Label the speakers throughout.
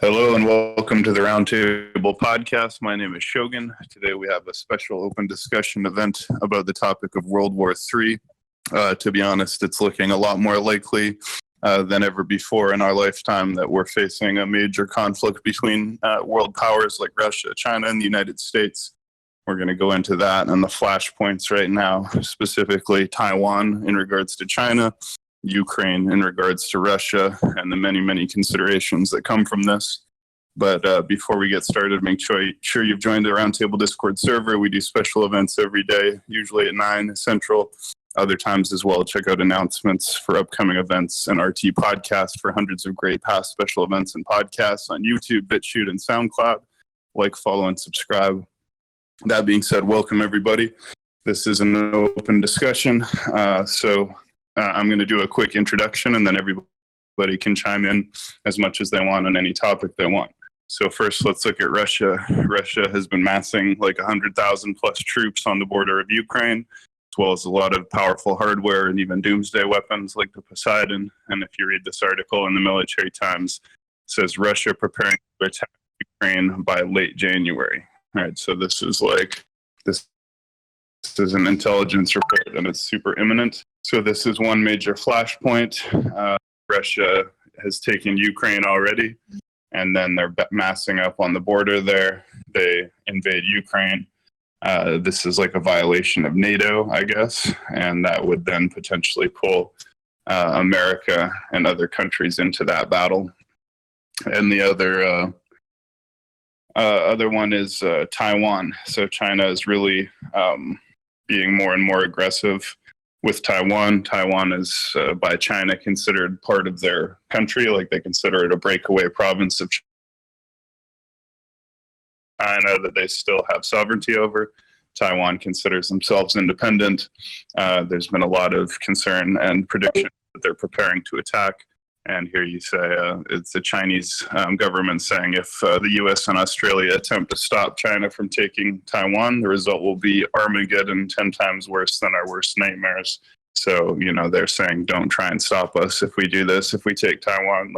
Speaker 1: Hello and welcome to the Roundtable podcast. My name is Shogun. Today we have a special open discussion event about the topic of World War III. To be honest, it's looking a lot more likely than ever before in our lifetime that we're facing a major conflict between world powers like Russia, China, and the United States. We're going to go into that and the flashpoints right now, specifically Taiwan in regards to China, Ukraine in regards to Russia, and the many, many considerations that come from this. But before we get started, make sure you've joined the Roundtable Discord server. We do special events every day, usually at 9 Central. Other times as well, check out announcements for upcoming events and RT podcast for hundreds of great past special events and podcasts on YouTube, BitChute, and SoundCloud. Like, follow, and subscribe. That being said, welcome everybody. This is an open discussion, so I'm going to do a quick introduction and then everybody can chime in as much as they want on any topic they want. So first, let's look at Russia. Russia has been massing like 100,000 plus troops on the border of Ukraine, as well as a lot of powerful hardware and even doomsday weapons like the Poseidon. And if you read this article in the Military Times, it says Russia preparing to attack Ukraine by late January. All right, so this is an intelligence report and it's super imminent. So this is one major flashpoint. Russia has taken Ukraine already, and then they're massing up on the border there. They invade Ukraine. This is like a violation of NATO, I guess, and that would then potentially pull America and other countries into that battle. And the other one is Taiwan. So China is really being more and more aggressive with Taiwan. Taiwan is by China considered part of their country, like they consider it a breakaway province of China that they still have sovereignty over. Taiwan considers themselves independent. There's been a lot of concern and prediction that they're preparing to attack. And here you say it's the Chinese government saying if the US and Australia attempt to stop China from taking Taiwan, the result will be Armageddon 10 times worse than our worst nightmares. So, they're saying don't try and stop us if we do this. If we take Taiwan,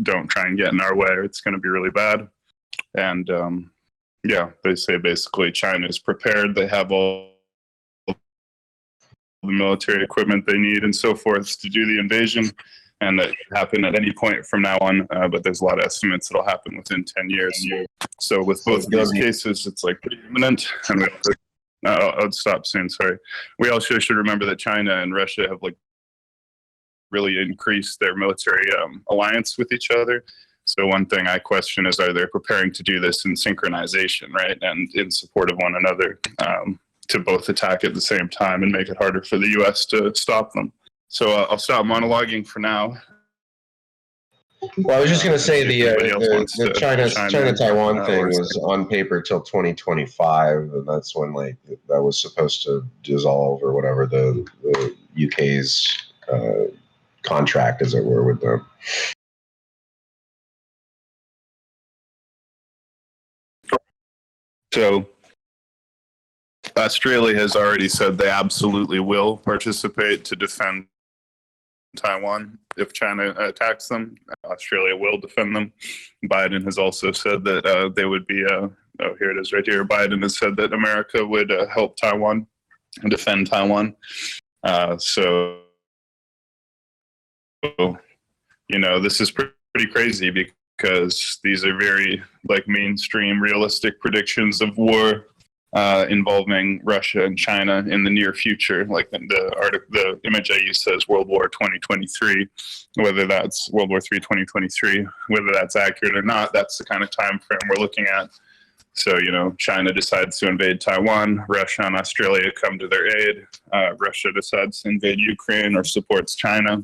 Speaker 1: don't try and get in our way or it's going to be really bad. And they say basically China is prepared. They have all the military equipment they need and so forth to do the invasion. And that can happen at any point from now on, but there's a lot of estimates that'll happen within 10 years. So with both of these cases, it's pretty imminent. And I'll stop soon, sorry. We also should remember that China and Russia have really increased their military alliance with each other. So one thing I question is, are they preparing to do this in synchronization, right? And in support of one another to both attack at the same time and make it harder for the US to stop them. So I'll stop monologuing for now.
Speaker 2: Well, I was just going to say the China-Taiwan thing was on paper till 2025, and that's when that was supposed to dissolve or whatever the UK's contract, as it were, with them.
Speaker 1: So Australia has already said they absolutely will participate to defend Taiwan if China attacks them. Australia will defend them. Biden has also said that they would be here it is right here. Biden has said that America would help Taiwan and defend Taiwan. So this is pretty crazy because these are very mainstream realistic predictions of war involving Russia and China in the near future. The image I use says World War 2023. Whether that's World War III 2023, whether that's accurate or not, that's the kind of time frame we're looking at. So, China decides to invade Taiwan, Russia and Australia come to their aid, Russia decides to invade Ukraine or supports China,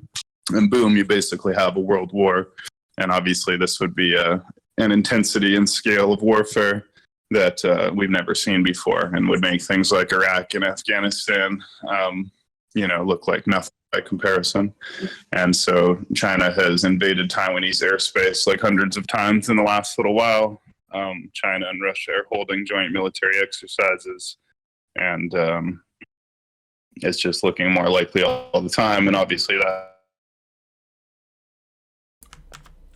Speaker 1: and boom, you basically have a world war. And obviously this would be an intensity and scale of warfare that we've never seen before, and would make things like Iraq and Afghanistan, look like nothing by comparison. And so China has invaded Taiwanese airspace hundreds of times in the last little while. China and Russia are holding joint military exercises, and it's just looking more likely all the time. And obviously that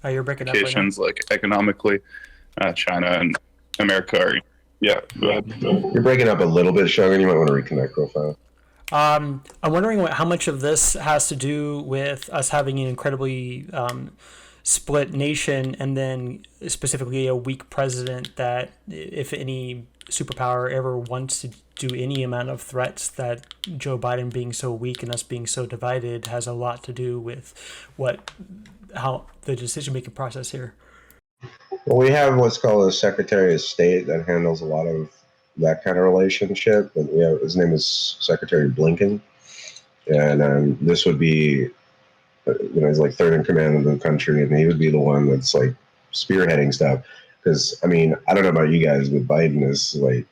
Speaker 3: You're breaking up right now.
Speaker 1: Like economically, China and America are. Yeah, go ahead.
Speaker 2: You're breaking up a little bit, Shogun. You might want to reconnect real fast.
Speaker 3: I'm wondering how much of this has to do with us having an incredibly split nation, and then specifically a weak president that, if any superpower ever wants to do any amount of threats, that Joe Biden being so weak and us being so divided has a lot to do with how the decision-making process here.
Speaker 2: Well, we have what's called a Secretary of State that handles a lot of that kind of relationship. And his name is Secretary Blinken. And this would be, he's like third in command of the country, and he would be the one that's like spearheading stuff. Because, I mean, I don't know about you guys, but Biden is like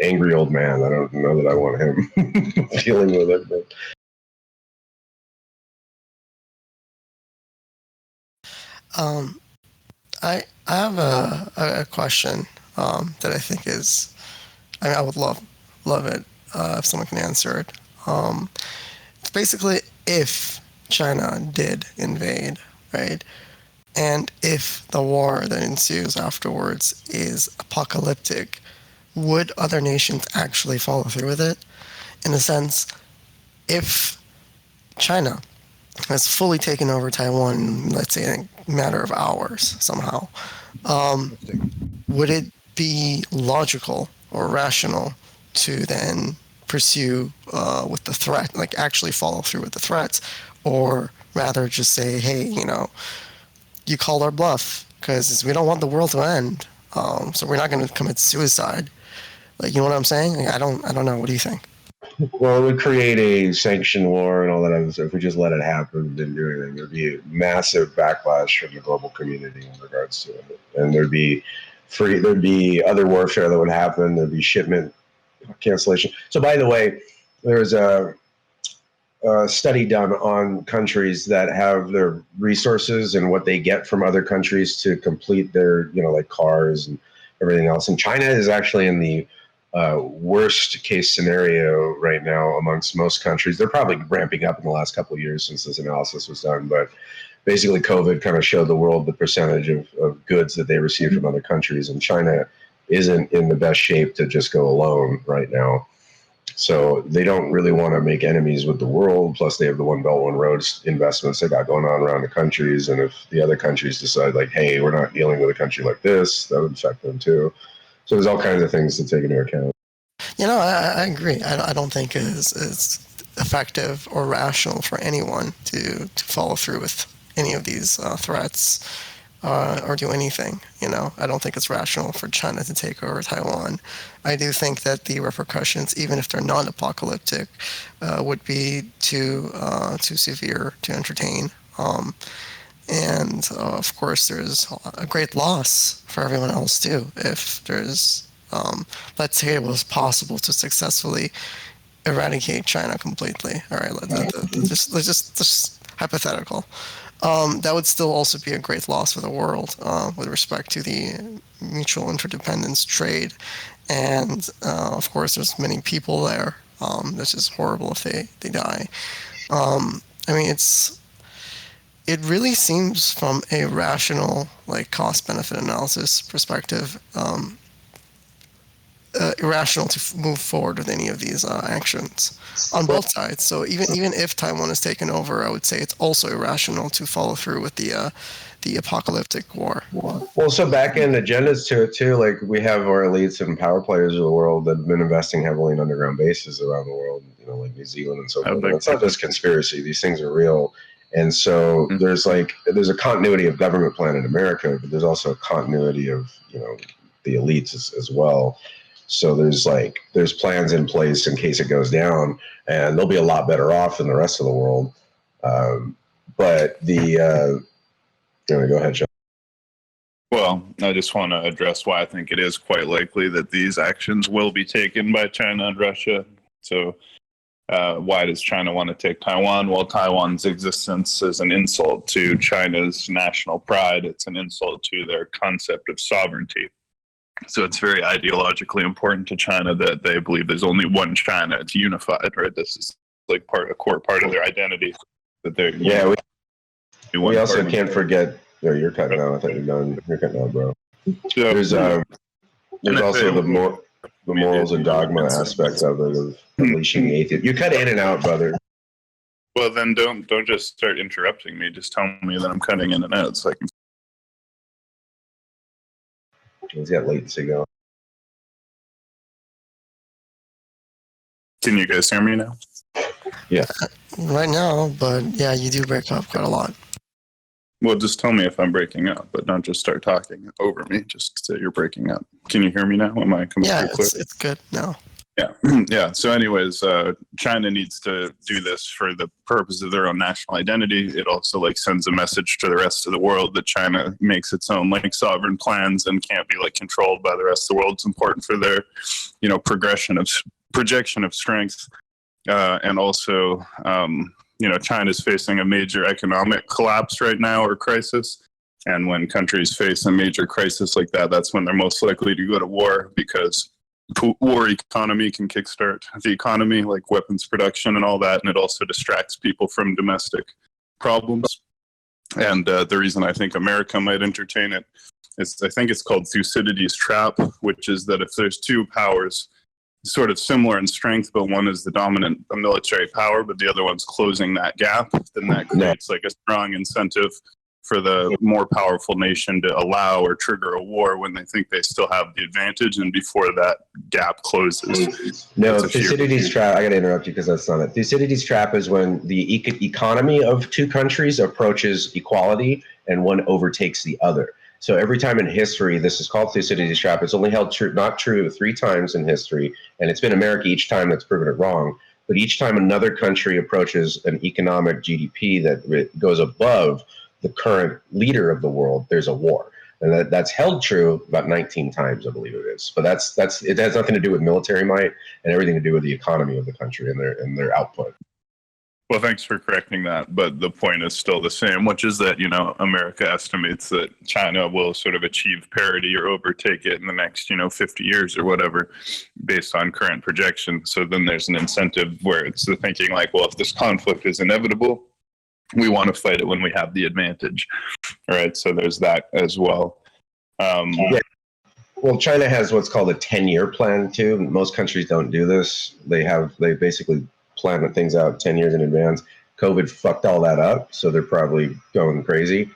Speaker 2: angry old man. I don't know that I want him dealing with it. But.
Speaker 4: I have a question that I think is, I would love it if someone can answer it. It's basically, if China did invade, right, and if the war that ensues afterwards is apocalyptic, would other nations actually follow through with it? In a sense, if China has fully taken over Taiwan, let's say in a matter of hours somehow, would it be logical or rational to then pursue with the threat, like actually follow through with the threats, or rather just say, hey, you called our bluff because we don't want the world to end, so we're not going to commit suicide. Like, you know what I'm saying? Like, I don't know. What do you think?
Speaker 2: Well, it would create a sanctioned war and all that other stuff. If we just let it happen and didn't do anything, there'd be a massive backlash from the global community in regards to it. And there'd be other warfare that would happen. There'd be shipment cancellation. So, by the way, there's a study done on countries that have their resources and what they get from other countries to complete their, like cars and everything else. And China is actually in the worst case scenario right now amongst most countries. They're probably ramping up in the last couple of years since this analysis was done, but basically COVID kind of showed the world the percentage of goods that they receive from other countries, and China isn't in the best shape to just go alone right now. So they don't really want to make enemies with the world, plus they have the One Belt, One Road investments they got going on around the countries, and if the other countries decide like, hey, we're not dealing with a country like this, that would affect them too. So there's all kinds of things to take into account.
Speaker 4: I agree. I don't think it's effective or rational for anyone to follow through with any of these threats or do anything. I don't think it's rational for China to take over Taiwan. I do think that the repercussions, even if they're not apocalyptic, would be too severe to entertain. And of course, there's a great loss for everyone else too. If there's, let's say it was possible to successfully eradicate China completely. All right, let's just hypothetical. That would still also be a great loss for the world with respect to the mutual interdependence trade. And of course, there's many people there. That's just horrible if they die. It really seems from a rational, cost-benefit analysis perspective, irrational to move forward with any of these actions on both sides. So even if Taiwan is taken over, I would say it's also irrational to follow through with the apocalyptic war.
Speaker 2: Well, so back-end agendas to it too. Like, we have our elites and power players of the world that have been investing heavily in underground bases around the world, like New Zealand and so forth. It's not just conspiracy; these things are real. And so there's a continuity of government plan in America, but there's also a continuity of the elites as well. So there's plans in place in case it goes down, and they'll be a lot better off than the rest of the world. But go ahead, John.
Speaker 1: Well, I just want to address why I think it is quite likely that these actions will be taken by China and Russia. So why does China want to take Taiwan? Well, Taiwan's existence is an insult to China's national pride. It's an insult to their concept of sovereignty. So it's very ideologically important to China that they believe there's only one China. It's unified, right? This is a core part of their identity. That they're
Speaker 2: We also can't forget. No, you're cutting out. I thought you're done. You're cutting out, bro. There's also the morals and dogma aspect of it, of unleashing the atheist. You cut in and out, brother.
Speaker 1: Well, then don't just start interrupting me. Just tell me that I'm cutting in and out so I can.
Speaker 2: He's got latency going.
Speaker 1: Can you guys hear me now?
Speaker 2: Yeah.
Speaker 4: Right now, but yeah, you do break up quite a lot.
Speaker 1: Well, just tell me if I'm breaking up, but don't just start talking over me. Just say you're breaking up. Can you hear me now? Am I coming through clear?
Speaker 4: It's good now.
Speaker 1: Yeah. Yeah. So anyways, China needs to do this for the purpose of their own national identity. It also like sends a message to the rest of the world that China makes its own like sovereign plans and can't be like controlled by the rest of the world. It's important for their, projection of strength. And also, China's facing a major economic collapse right now, or crisis. And when countries face a major crisis like that, that's when they're most likely to go to war, because war economy can kickstart the economy, like weapons production and all that. And it also distracts people from domestic problems. And the reason I think America might entertain it is, I think it's called Thucydides Trap, which is that if there's two powers sort of similar in strength, but one is the dominant military power, but the other one's closing that gap, then that creates like a strong incentive for the more powerful nation to allow or trigger a war when they think they still have the advantage and before that gap closes.
Speaker 2: No, Thucydides Trap, I got to interrupt you because that's not it. Thucydides Trap is when the economy of two countries approaches equality and one overtakes the other. So every time in history, this is called Thucydides Trap. It's only held not true 3 times in history, and it's been America each time that's proven it wrong. But each time another country approaches an economic GDP that goes above the current leader of the world, there's a war. And that's held true about 19 times, I believe it is. But it has nothing to do with military might and everything to do with the economy of the country and their output.
Speaker 1: Well, thanks for correcting that. But the point is still the same, which is that, America estimates that China will sort of achieve parity or overtake it in the next, 50 years or whatever, based on current projections. So then there's an incentive where it's the thinking like, well, if this conflict is inevitable, we want to fight it when we have the advantage. All right. So there's that as well.
Speaker 2: Yeah. Well, China has what's called a 10-year plan too. Most countries don't do this. They basically plan things out 10 years in advance. COVID fucked all that up, so they're probably going crazy.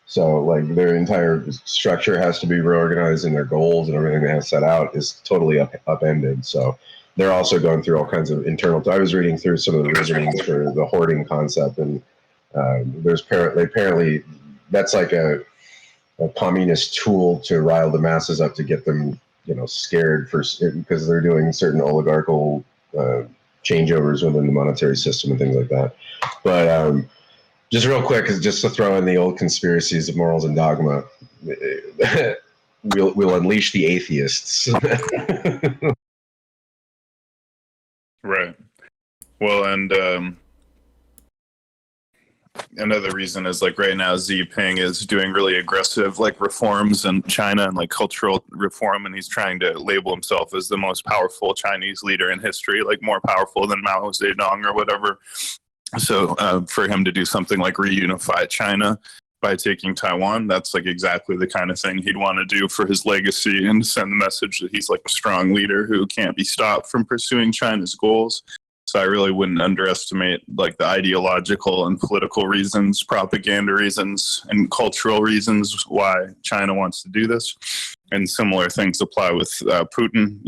Speaker 2: So like their entire structure has to be reorganized, and their goals and everything they have set out is totally upended. So they're also going through all kinds of internal. I was reading through some of the reasonings for the hoarding concept, and there's apparently that's like a communist tool to rile the masses up to get them, scared because they're doing certain oligarchical changeovers within the monetary system and things like that. But just real quick, just to throw in the old conspiracies of morals and dogma, we'll unleash the atheists.
Speaker 1: Right. Well, and another reason is like right now Xi Jinping is doing really aggressive like reforms in China and like cultural reform, and he's trying to label himself as the most powerful Chinese leader in history, like more powerful than Mao Zedong or whatever. So for him to do something like reunify China by taking Taiwan, that's like exactly the kind of thing he'd want to do for his legacy and send the message that he's like a strong leader who can't be stopped from pursuing China's goals. So I really wouldn't underestimate like the ideological and political reasons, propaganda reasons, and cultural reasons why China wants to do this. And similar things apply with Putin.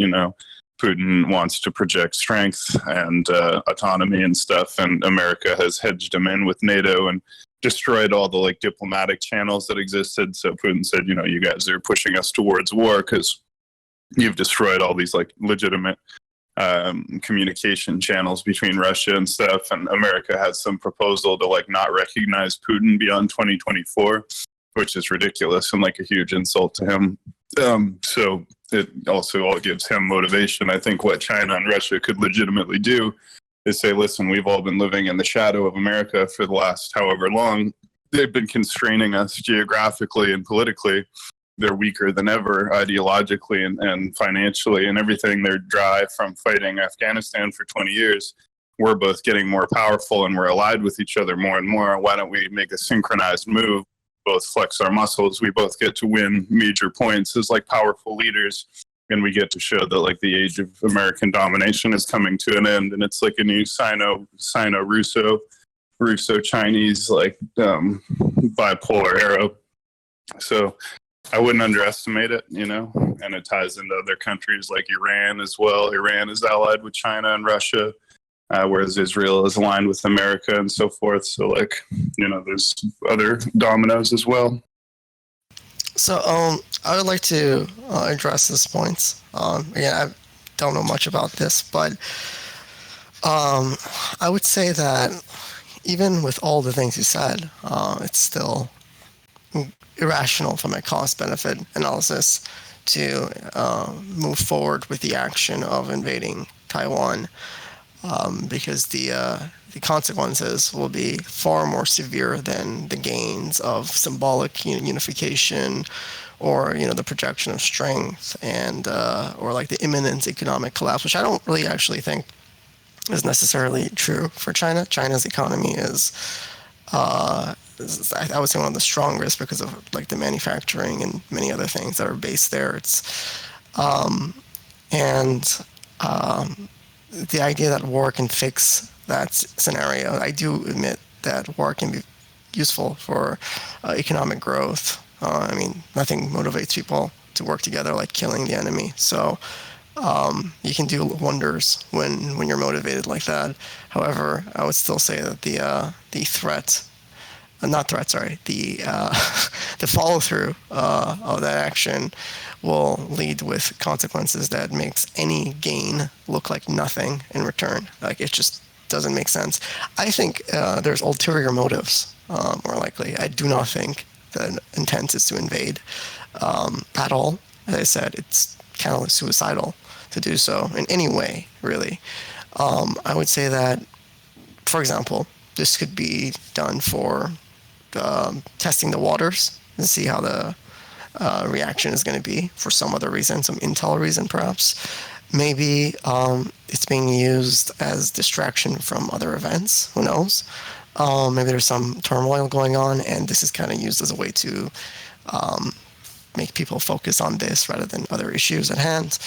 Speaker 1: Putin wants to project strength and autonomy and stuff, and America has hedged him in with NATO and destroyed all the like diplomatic channels that existed. So Putin said, you guys are pushing us towards war because you've destroyed all these like legitimate communication channels between Russia and stuff. And America has some proposal to like not recognize Putin beyond 2024, which is ridiculous and like a huge insult to him. So it also all gives him motivation. I think what China and Russia could legitimately do is say, listen, we've all been living in the shadow of America for the last however long. They've been constraining us geographically and politically. They're weaker than ever ideologically and financially and everything. They're dry from fighting Afghanistan for 20 years. we're both getting more powerful and we're allied with each other more and more. Why don't we make a synchronized move? Both flex our muscles. We both get to win major points as like powerful leaders. And we get to show that like the age of American domination is coming to an end. And it's like a new Russo-Chinese like bipolar era. So I wouldn't underestimate it, and it ties into other countries like Iran as well. Iran is allied with China and Russia, whereas Israel is aligned with America and so forth. So like, there's other dominoes as well.
Speaker 4: So I would like to address this point. Again, I don't know much about this, but I would say that even with all the things you said, it's still irrational from a cost-benefit analysis to move forward with the action of invading Taiwan, because the consequences will be far more severe than the gains of symbolic unification, or the projection of strength, and or like the imminent economic collapse, which I don't really actually think is necessarily true for China. China's economy is, I would say, one of the strongest because of like the manufacturing and many other things that are based there. The idea that war can fix that scenario, I do admit that war can be useful for economic growth. Nothing motivates people to work together like killing the enemy. So you can do wonders when you're motivated like that. However, I would still say that the follow through of that action will lead with consequences that makes any gain look like nothing in return. Like, it just doesn't make sense. I think there's ulterior motives, more likely. I do not think the intent is to invade at all. As I said, it's kind of suicidal to do so in any way, really. I would say that, for example, this could be done for testing the waters and see how the reaction is going to be for some other reason, some intel reason perhaps. Maybe it's being used as distraction from other events. Who knows? Maybe there's some turmoil going on, and this is kind of used as a way to make people focus on this rather than other issues at hand.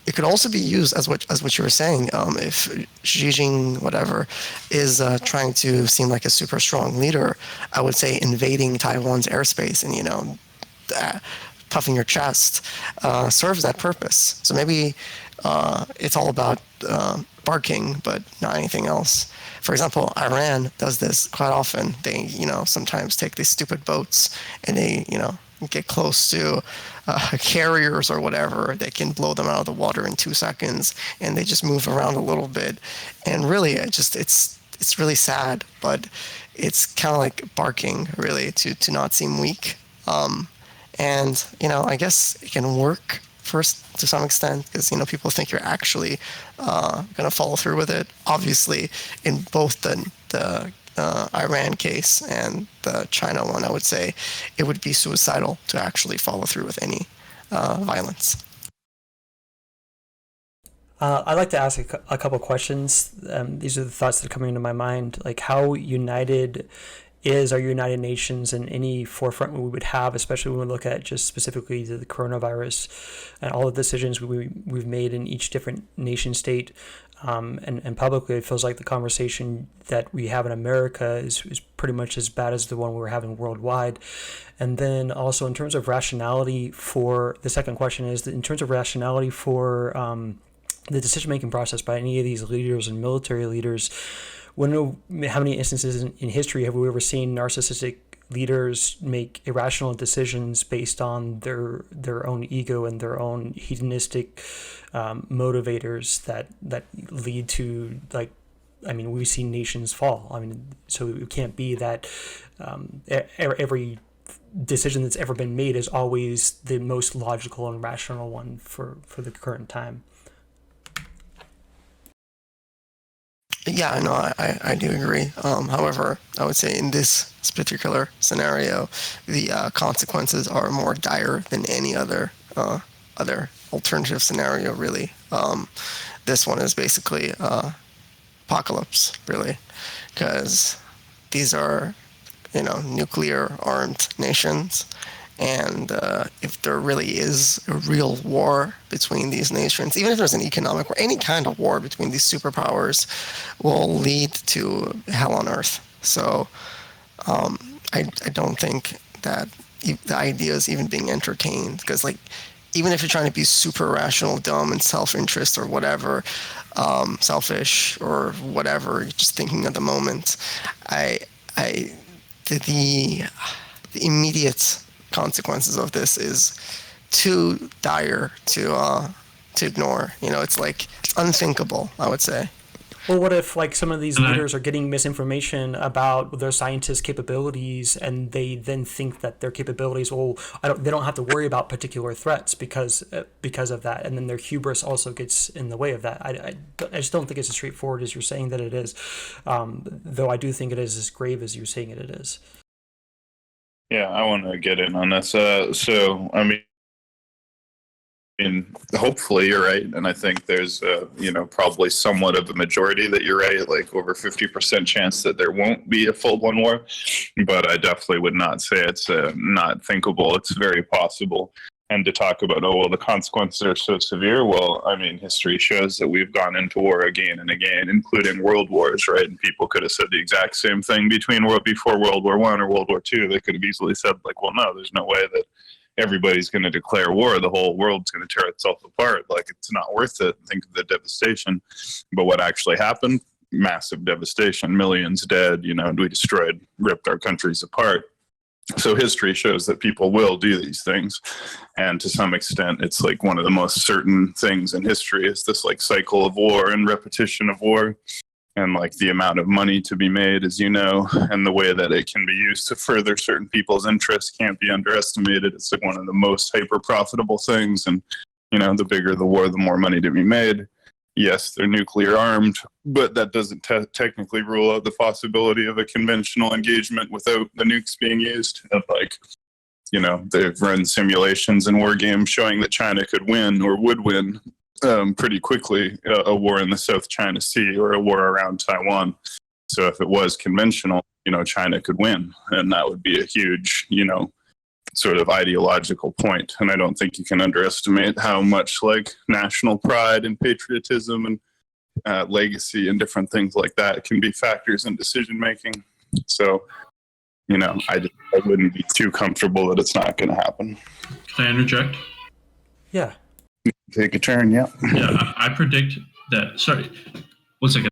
Speaker 4: It could also be used as what you were saying. If Xi Jinping, whatever, is trying to seem like a super strong leader, I would say invading Taiwan's airspace and puffing your chest serves that purpose. So maybe it's all about barking, but not anything else. For example, Iran does this quite often. They, sometimes take these stupid boats and they, get close to carriers or whatever. They can blow them out of the water in 2 seconds, and they just move around a little bit. And really, it's really sad, but it's kind of like barking, really, to not seem weak. And I guess it can work first to some extent because people think you're actually going to follow through with it. Obviously, in both the Iran case and the China one, I would say it would be suicidal to actually follow through with any violence.
Speaker 3: I'd like to ask a couple questions. These are the thoughts that are coming into my mind. Like, how united is our United Nations in any forefront we would have, especially when we look at just specifically the coronavirus and all the decisions we've made in each different nation state. And publicly, it feels like the conversation that we have in America is pretty much as bad as the one we were having worldwide. And then also in terms of rationality for, the second question is that in terms of rationality for the decision-making process by any of these leaders and military leaders, we don't know how many instances in history have we ever seen narcissistic leaders make irrational decisions based on their own ego and their own hedonistic motivators that lead to, like, we've seen nations fall. So it can't be that every decision that's ever been made is always the most logical and rational one for the current time.
Speaker 4: Yeah, no, I do agree. However, I would say in this particular scenario, the consequences are more dire than any other alternative scenario, really. This one is basically apocalypse, really, because these are, nuclear armed nations. And if there really is a real war between these nations, even if there's an economic war, any kind of war between these superpowers will lead to hell on earth. So I don't think that the idea is even being entertained, because even if you're trying to be super rational, dumb, and self-interest or whatever, selfish or whatever, just thinking of the moment, the immediate consequences of this is too dire to ignore. It's unthinkable, I would say.
Speaker 3: Well, what if some of these leaders are getting misinformation about their scientists' capabilities, and they then think that their capabilities, they don't have to worry about particular threats because of that, and then their hubris also gets in the way of that. I just don't think it's as straightforward as you're saying that it is, though I do think it is as grave as you're saying it is.
Speaker 1: Yeah, I want to get in on this. Hopefully you're right, and I think there's probably somewhat of a majority that you're right, like over 50% chance that there won't be a full-blown war, but I definitely would not say it's not thinkable. It's very possible. And to talk about, the consequences are so severe, history shows that we've gone into war again and again, including world wars, right? And people could have said the exact same thing before World War I or World War II. They could have easily said, no, there's no way that everybody's going to declare war. The whole world's going to tear itself apart. It's not worth it. Think of the devastation. But what actually happened? Massive devastation, millions dead, we ripped our countries apart. So history shows that people will do these things. And to some extent, it's one of the most certain things in history is this cycle of war and repetition of war. And the amount of money to be made, as you know, and the way that it can be used to further certain people's interests can't be underestimated. It's one of the most hyper profitable things. And, the bigger the war, the more money to be made. Yes, they're nuclear armed, but that doesn't technically rule out the possibility of a conventional engagement without the nukes being used. And they've run simulations and war games showing that China could win or would win pretty quickly a war in the South China Sea or a war around Taiwan. So if it was conventional, China could win, and that would be a huge, sort of ideological point. And I don't think you can underestimate how much national pride and patriotism and legacy and different things like that can be factors in decision making. So, I wouldn't be too comfortable that it's not going to happen.
Speaker 5: Can I interject?
Speaker 3: Yeah.
Speaker 1: Take a turn, yeah.
Speaker 5: Yeah, I predict that. Sorry, 1 second.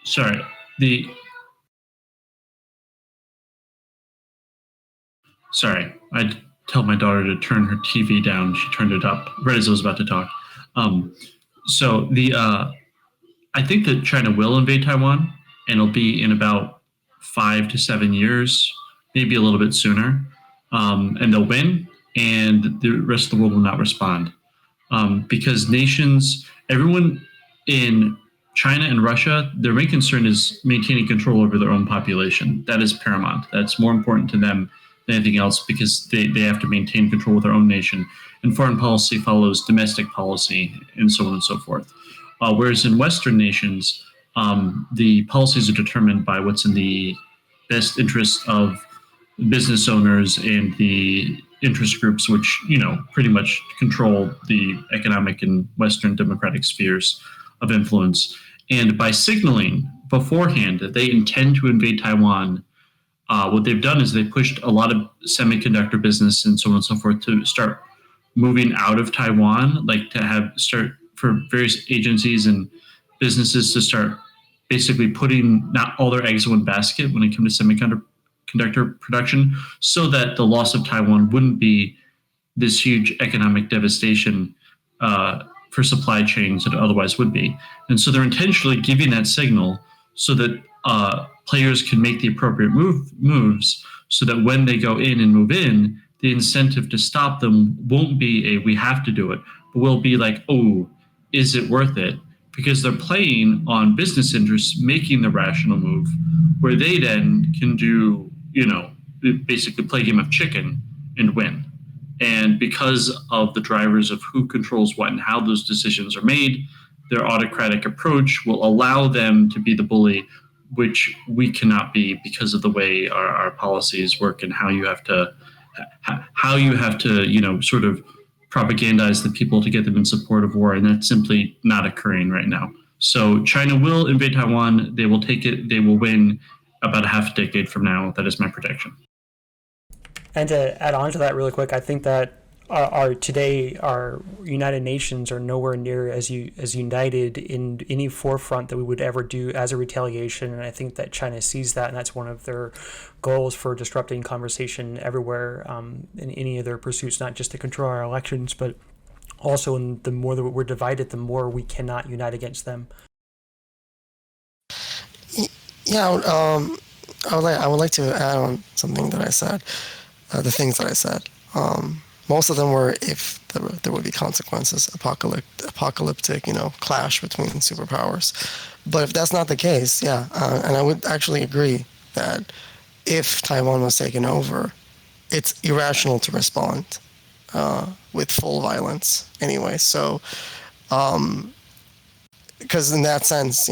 Speaker 5: Sorry, Sorry, I tell my daughter to turn her TV down. She turned it up right as I was about to talk. I think that China will invade Taiwan, and it'll be in about 5 to 7 years, maybe a little bit sooner. And they'll win, and the rest of the world will not respond. Because everyone in China and Russia, their main concern is maintaining control over their own population. That is paramount. That's more important to them than anything else, because they have to maintain control of their own nation. And foreign policy follows domestic policy, and so on and so forth. Whereas in Western nations, the policies are determined by what's in the best interest of business owners and the interest groups, which, pretty much control the economic and Western democratic spheres of influence. And by signaling beforehand that they intend to invade Taiwan, what they've done is they pushed a lot of semiconductor business and so on and so forth to start moving out of Taiwan, start for various agencies and businesses to start basically putting not all their eggs in one basket when it comes to semiconductor production, so that the loss of Taiwan wouldn't be this huge economic devastation for supply chains that it otherwise would be. And so they're intentionally giving that signal so that players can make the appropriate moves, so that when they go in and move in, the incentive to stop them won't be we have to do it, but will be is it worth it? Because they're playing on business interests, making the rational move, where they then can do, basically play a game of chicken and win. And because of the drivers of who controls what and how those decisions are made, their autocratic approach will allow them to be the bully, which we cannot be because of the way our policies work and how you have to, sort of propagandize the people to get them in support of war. And that's simply not occurring right now. So China will invade Taiwan. They will take it. They will win about a half a decade from now. That is my prediction.
Speaker 3: And to add on to that really quick, I think that our United Nations are nowhere near as united in any forefront that we would ever do as a retaliation. And I think that China sees that, and that's one of their goals for disrupting conversation everywhere in any of their pursuits, not just to control our elections, but also in the more that we're divided, the more we cannot unite against them.
Speaker 4: Yeah, I would like to add on something that I said, the things that I said. Most of them were if there would be consequences, apocalyptic, clash between superpowers. But if that's not the case, yeah, and I would actually agree that if Taiwan was taken over, it's irrational to respond with full violence anyway. So, because in that sense,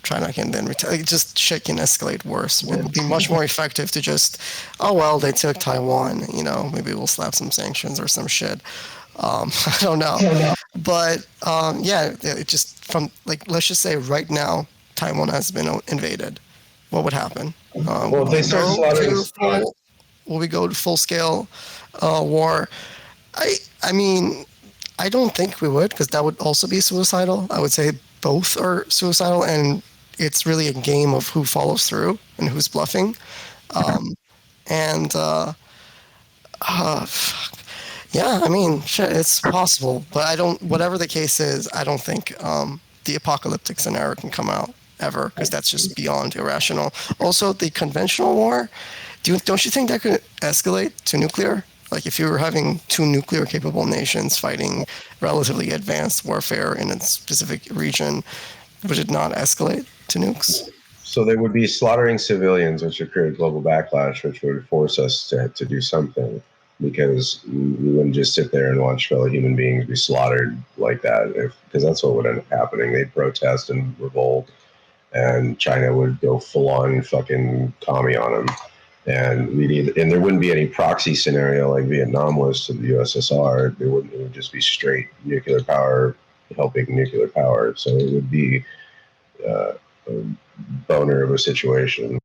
Speaker 4: China can then just shit can escalate worse. It would be much more effective to just, they took Taiwan, maybe we'll slap some sanctions or some shit. I don't know. But it just let's just say right now, Taiwan has been invaded. What would happen?
Speaker 2: If they start slaughtering,
Speaker 4: will we go to full scale war? I mean, I don't think we would, because that would also be suicidal. I would say both are suicidal, and it's really a game of who follows through and who's bluffing. Yeah, I mean, shit, it's possible, but whatever the case is, I don't think the apocalyptic scenario can come out ever, because that's just beyond irrational. Also, the conventional war, don't you think that could escalate to nuclear? Like if you were having two nuclear capable nations fighting relatively advanced warfare in a specific region, would it not escalate to nukes?
Speaker 2: So they would be slaughtering civilians, which would create global backlash, which would force us to do something, because we wouldn't just sit there and watch fellow human beings be slaughtered like that, because that's what would end up happening. They'd protest and revolt, and China would go full-on fucking commie on them. And there wouldn't be any proxy scenario like Vietnam was to the USSR. It would just be straight nuclear power helping nuclear power. So it would be a boner of a situation.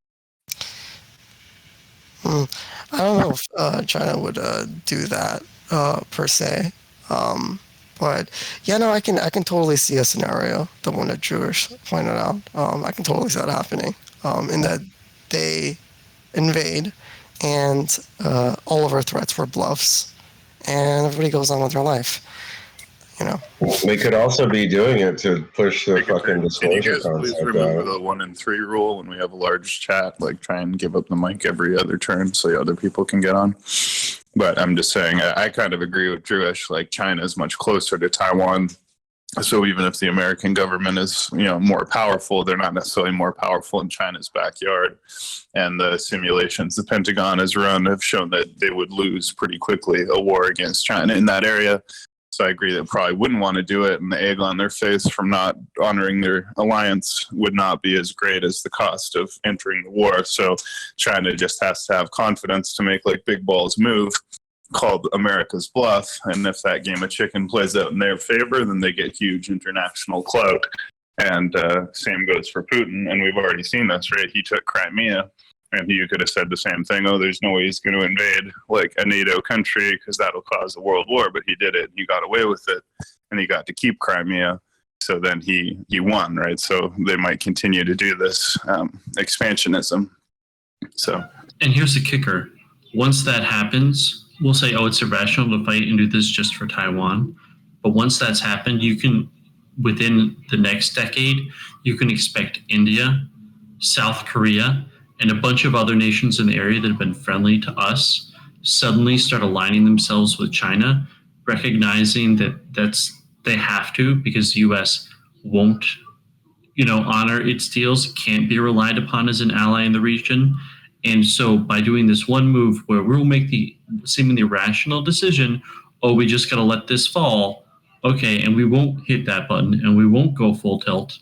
Speaker 4: I don't know if China would do that per se. But yeah, no, I can totally see a scenario, the one that Jewish pointed out. I can totally see that happening. In that they invade, and all of our threats were bluffs, and everybody goes on with their life.
Speaker 2: They could also be doing it to push the fucking disclosure
Speaker 1: concept. Please remember the 1 in 3 rule when we have a large chat. Like, try and give up the mic every other turn so other people can get on. But I'm just saying, I kind of agree with Drewish. Like, China is much closer to Taiwan. So even if the American government is, more powerful, they're not necessarily more powerful in China's backyard. And the simulations the Pentagon has run have shown that they would lose pretty quickly a war against China in that area. So I agree that probably wouldn't want to do it, and the egg on their face from not honoring their alliance would not be as great as the cost of entering the war. So China just has to have confidence to make big balls move, called America's bluff. And if that game of chicken plays out in their favor, then they get huge international clout. And same goes for Putin. And we've already seen this, right? He took Crimea, and you could have said the same thing. Oh, there's no way he's going to invade a NATO country because that'll cause a world war. But he did it. He got away with it, and he got to keep Crimea. So then he won, right? So they might continue to do this expansionism. So,
Speaker 5: and here's the kicker. Once that happens, we'll say, it's irrational to fight and do this just for Taiwan. But once that's happened, you can, within the next decade, you can expect India, South Korea, and a bunch of other nations in the area that have been friendly to us suddenly start aligning themselves with China, recognizing that they have to, because the U.S. won't, honor its deals, can't be relied upon as an ally in the region. And so by doing this one move where we'll make the seemingly rational decision, we just got to let this fall, okay, and we won't hit that button and we won't go full tilt,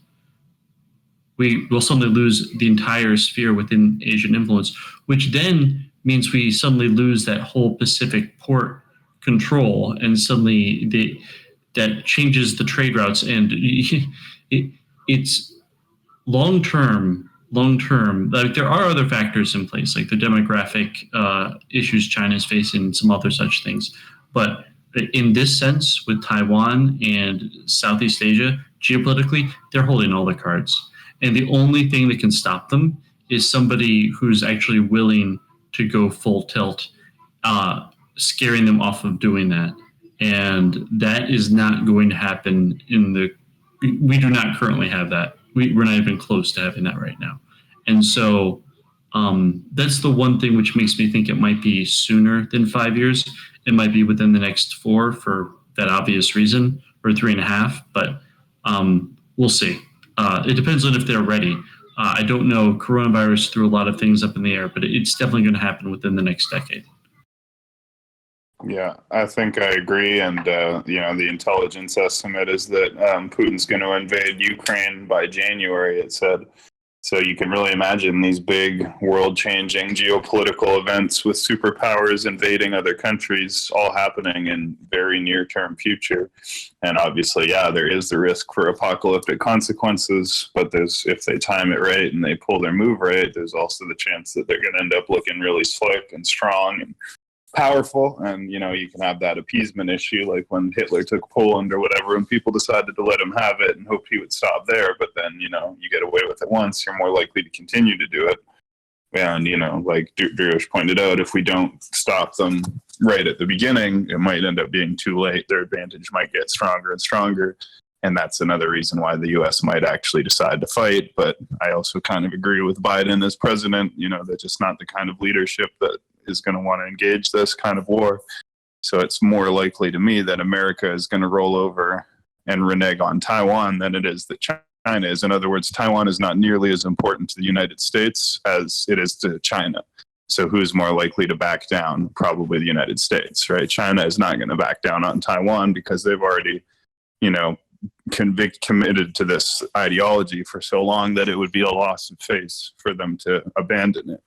Speaker 5: we will suddenly lose the entire sphere within Asian influence, which then means we suddenly lose that whole Pacific port control, and suddenly that changes the trade routes, and it's long term. Like, there are other factors in place, like the demographic issues China is facing, and some other such things. But in this sense, with Taiwan and Southeast Asia, geopolitically, they're holding all the cards. And the only thing that can stop them is somebody who's actually willing to go full tilt, scaring them off of doing that. And that is not going to happen we do not currently have that. We're not even close to having that right now. And so that's the one thing which makes me think it might be sooner than 5 years. It might be within the next 4 for that obvious reason, or 3.5, but we'll see. It depends on if they're ready. I don't know. Coronavirus threw a lot of things up in the air, but it's definitely going to happen within the next decade.
Speaker 1: Yeah, I think I agree. And, the intelligence estimate is that Putin's going to invade Ukraine by January, it said. So you can really imagine these big world-changing geopolitical events with superpowers invading other countries all happening in very near-term future. And obviously, there is the risk for apocalyptic consequences, but if they time it right and they pull their move right, there's also the chance that they're going to end up looking really slick and strong and powerful. And you can have that appeasement issue, like when Hitler took Poland or whatever, and people decided to let him have it and hoped he would stop there, but then you get away with it once, you're more likely to continue to do it. And like Durish pointed out, if we don't stop them right at the beginning, it might end up being too late. Their advantage might get stronger and stronger, and that's another reason why the US might actually decide to fight. But I also kind of agree with Biden as president. They're just not the kind of leadership that is going to want to engage this kind of war. So it's more likely to me that America is going to roll over and renege on Taiwan than it is that China is. In other words, Taiwan is not nearly as important to the United States as it is to China. So who's more likely to back down? Probably the United States, right? China is not going to back down on Taiwan because they've already, committed to this ideology for so long that it would be a loss of face for them to abandon it,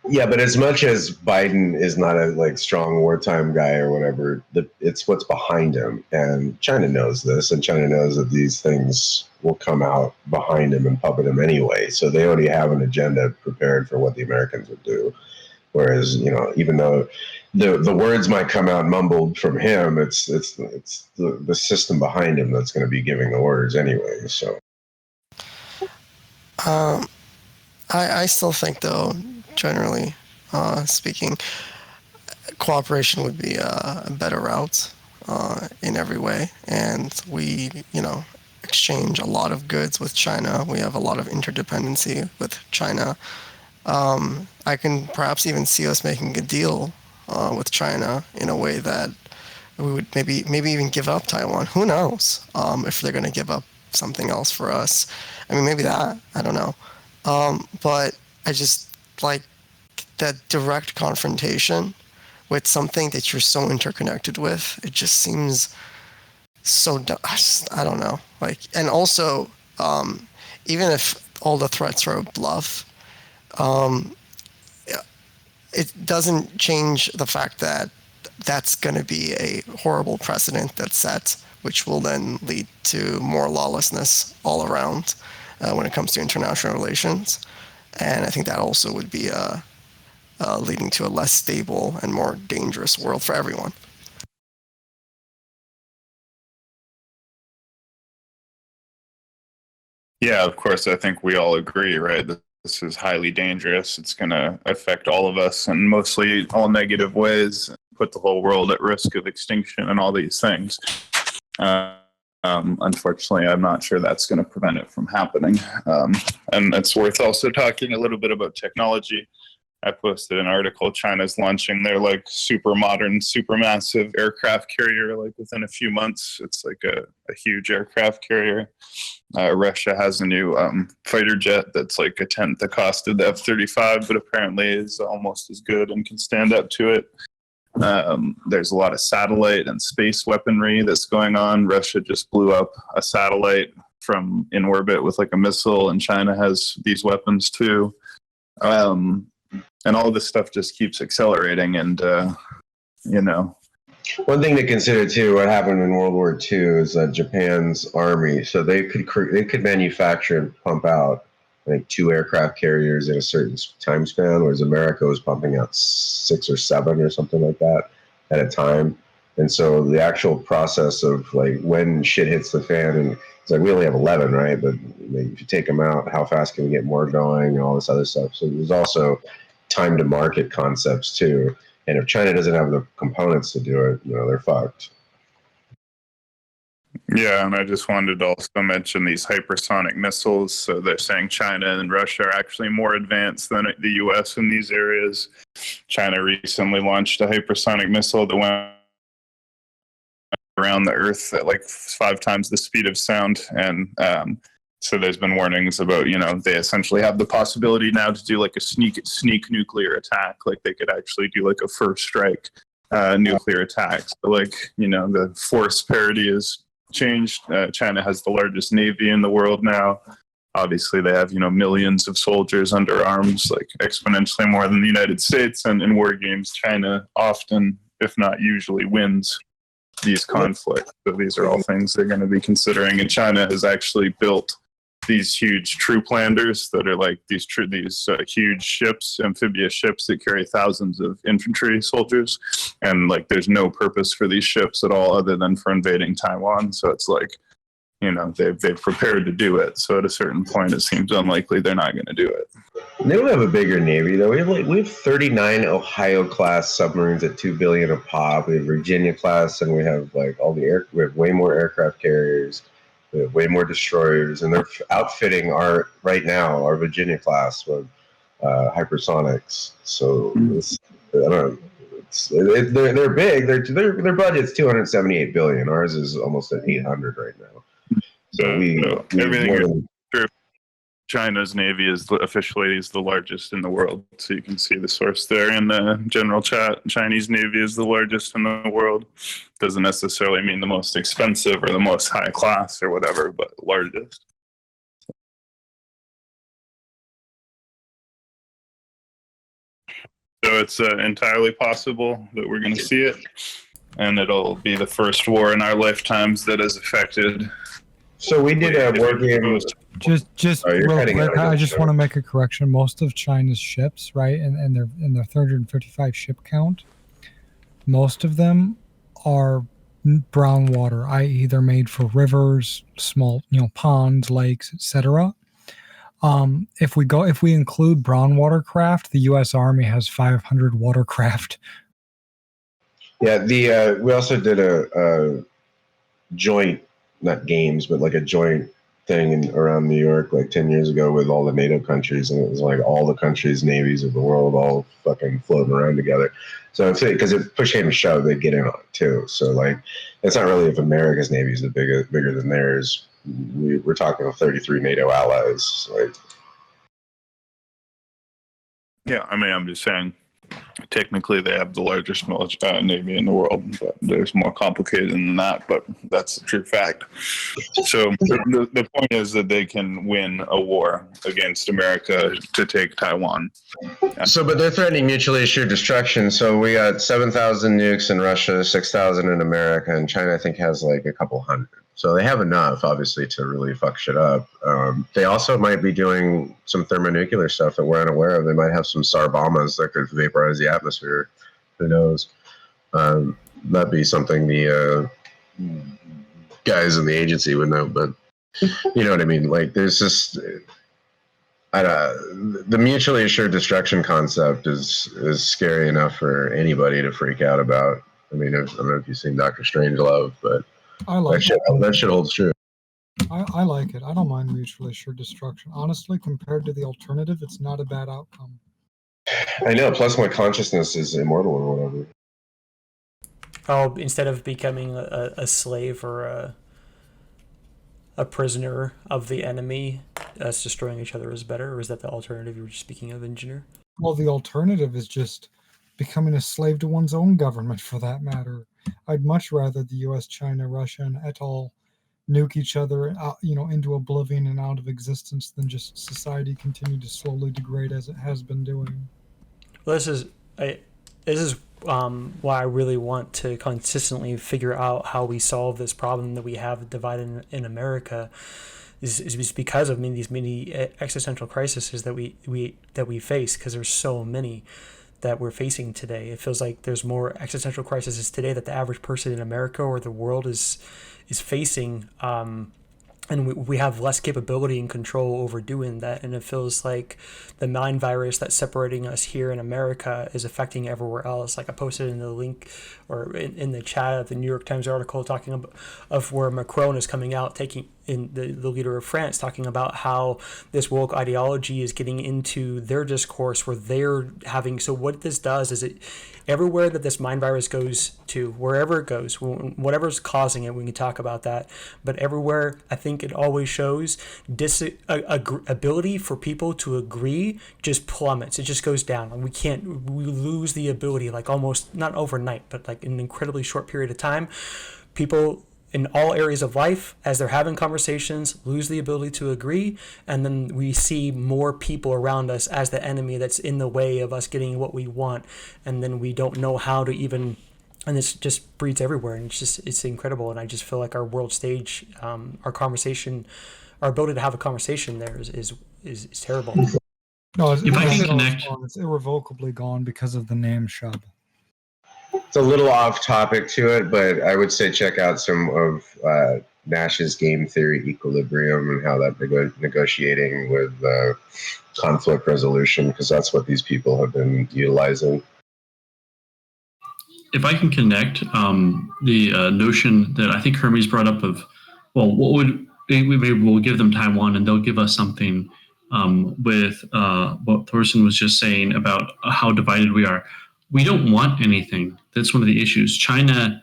Speaker 2: Yeah, but as much as Biden is not a strong wartime guy or whatever, it's what's behind him, and China knows this, and China knows that these things will come out behind him and puppet him anyway. So they already have an agenda prepared for what the Americans would do. Whereas, even though the words might come out mumbled from him, it's the system behind him that's going to be giving the orders anyway. So,
Speaker 4: I still think, though, generally speaking, cooperation would be a better route in every way. And we, exchange a lot of goods with China. We have a lot of interdependency with China. I can perhaps even see us making a deal with China in a way that we would maybe even give up Taiwan. Who knows if they're going to give up something else for us. I mean, maybe that. I don't know. But I just like that direct confrontation with something that you're so interconnected with. It just seems so, I don't know. And also, even if all the threats are a bluff, it doesn't change the fact that that's going to be a horrible precedent that's set, which will then lead to more lawlessness all around when it comes to international relations. And I think that also would be leading to a less stable and more dangerous world for everyone.
Speaker 1: Yeah, of course. I think we all agree, right? This is highly dangerous. It's going to affect all of us in mostly all negative ways, put the whole world at risk of extinction and all these things. Unfortunately, I'm not sure that's going to prevent it from happening. And it's worth also talking a little bit about technology. I posted an article. China's launching their super modern, super massive aircraft carrier within a few months. It's a huge aircraft carrier. Russia has a new fighter jet that's a tenth the cost of the F-35, but apparently is almost as good and can stand up to it. There's a lot of satellite and space weaponry that's going on. Russia just blew up a satellite from in orbit with like a missile, and China has these weapons too. And all this stuff just keeps accelerating, and
Speaker 2: One thing to consider too, what happened in World War II is that Japan's army, so they could manufacture and pump out like 2 aircraft carriers in a certain time span, whereas America was pumping out 6 or 7 or something like that at a time. And so the actual process of like when shit hits the fan, and it's like we only have 11, right? But if you take them out, how fast can we get more going and all this other stuff? So there's also time to market concepts too. And if China doesn't have the components to do it, they're fucked.
Speaker 1: Yeah, and I just wanted to also mention these hypersonic missiles. So they're saying China and Russia are actually more advanced than the U.S. in these areas. China recently launched a hypersonic missile that went around the Earth at like 5 times the speed of sound. And so there's been warnings about, they essentially have the possibility now to do like a sneak nuclear attack. Like they could actually do like a first strike nuclear attack. So like, the force parity is changed. China has the largest navy in the world now. Obviously, they have millions of soldiers under arms, like exponentially more than the United States. And in war games, China often, if not usually, wins these conflicts. So these are all things they're going to be considering. And China has actually built these huge troop landers that are like these huge ships, amphibious ships that carry thousands of infantry soldiers, and like there's no purpose for these ships at all other than for invading Taiwan. So it's like, they've prepared to do it. So at a certain point, it seems unlikely they're not going to do it.
Speaker 2: They don't have a bigger navy though. We have 39 Ohio class submarines at $2 billion a pop. We have Virginia class, and we have like we have way more aircraft carriers. We have way more destroyers, and they're outfitting our Virginia class with hypersonics. So I don't know. They're big. Their budget's $278 billion. Ours is almost at 800 right now. So
Speaker 1: everything is true. China's navy is officially the largest in the world. So you can see the source there in the general chat. Chinese navy is the largest in the world. Doesn't necessarily mean the most expensive or the most high class or whatever, but largest. So it's entirely possible that we're going to see it, and it'll be the first war in our lifetimes that has affected.
Speaker 2: So we did a war game.
Speaker 6: Just real quick, I just want to make a correction. Most of China's ships, right, and their 355 ship count, most of them are brown water, i.e., they're made for rivers, small, ponds, lakes, etc. If we include brown watercraft, the U.S. Army has 500 watercraft.
Speaker 2: Yeah, we also did a joint, not games, but like a joint thing around New York like 10 years ago with all the NATO countries, and it was like all the countries' navies of the world all fucking floating around together. So because if push came to shove, they'd get in on it too. So like, it's not really if America's navy is bigger than theirs. We're talking of 33 NATO allies. Like,
Speaker 1: yeah, I mean, I'm just saying, technically they have the largest navy in the world, but there's more complicated than that, but that's a true fact. So the point is that they can win a war against America to take Taiwan.
Speaker 2: So, but they're threatening mutually assured destruction. So we got 7,000 nukes in Russia, 6,000 in America, and China I think has like a couple hundred. So they have enough, obviously, to really fuck shit up. They also might be doing some thermonuclear stuff that we're unaware of. They might have some SAR bombas that could vaporize the atmosphere. Who knows? That'd be something the guys in the agency would know. But you know what I mean? Like, there's just the mutually assured destruction concept is scary enough for anybody to freak out about. I mean, I don't know if you've seen Dr. Strangelove, but
Speaker 6: I like
Speaker 2: that shit holds true.
Speaker 6: I like it. I don't mind mutually assured destruction. Honestly, compared to the alternative, it's not a bad outcome.
Speaker 2: I know. Plus, my consciousness is immortal or whatever.
Speaker 3: Oh, instead of becoming a slave or a prisoner of the enemy, us destroying each other is better? Or is that the alternative you were just speaking of, Engineer?
Speaker 6: Well, the alternative is just becoming a slave to one's own government, for that matter. I'd much rather the U.S., China, Russia, and et al. Nuke each other out, into oblivion and out of existence than just society continue to slowly degrade as it has been doing.
Speaker 3: Well, this is why I really want to consistently figure out how we solve this problem that we have divided in America. Is because of these many existential crises that we face, because there's so many that we're facing today. It feels like there's more existential crises today that the average person in America or the world is facing, and we have less capability and control over doing that. And it feels like the mind virus that's separating us here in America is affecting everywhere else. Like I posted in the link or in the chat of the New York Times article talking about of where Macron is coming out, taking in the leader of France, talking about how this woke ideology is getting into their discourse where they're having. So what this does is it everywhere that this mind virus goes to, wherever it goes, whatever's causing it, we can talk about that. But everywhere, I think it always shows ability for people to agree just plummets. It just goes down. And we lose the ability, like almost not overnight, but like in an incredibly short period of time. People in all areas of life, as they're having conversations, lose the ability to agree, and then we see more people around us as the enemy that's in the way of us getting what we want, and then we don't know how to even, and this just breeds everywhere, and it's incredible. And I just feel like our world stage, our conversation, our ability to have a conversation there is terrible.
Speaker 6: No, it's irrevocably gone because of the name Shub.
Speaker 2: It's a little off topic to it, but I would say check out some of Nash's game theory equilibrium and how that negotiating with conflict resolution, because that's what these people have been utilizing.
Speaker 5: If I can connect the notion that I think Hermes brought up of, well, maybe we'll give them Taiwan and they'll give us something, with what Thorson was just saying about how divided we are. We don't want anything. That's one of the issues. China,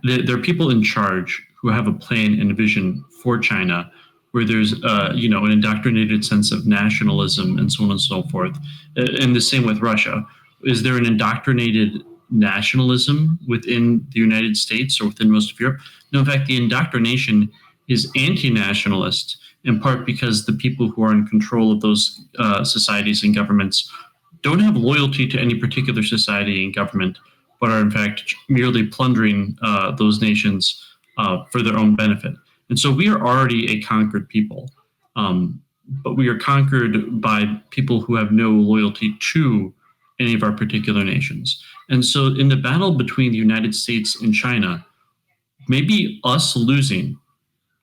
Speaker 5: there are people in charge who have a plan and a vision for China, where there's an indoctrinated sense of nationalism and so on and so forth. And the same with Russia. Is there an indoctrinated nationalism within the United States or within most of Europe? No, in fact, the indoctrination is anti-nationalist, in part because the people who are in control of those societies and governments don't have loyalty to any particular society and government, but are in fact merely plundering those nations for their own benefit. And so we are already a conquered people, but we are conquered by people who have no loyalty to any of our particular nations. And so in the battle between the United States and China, maybe us losing,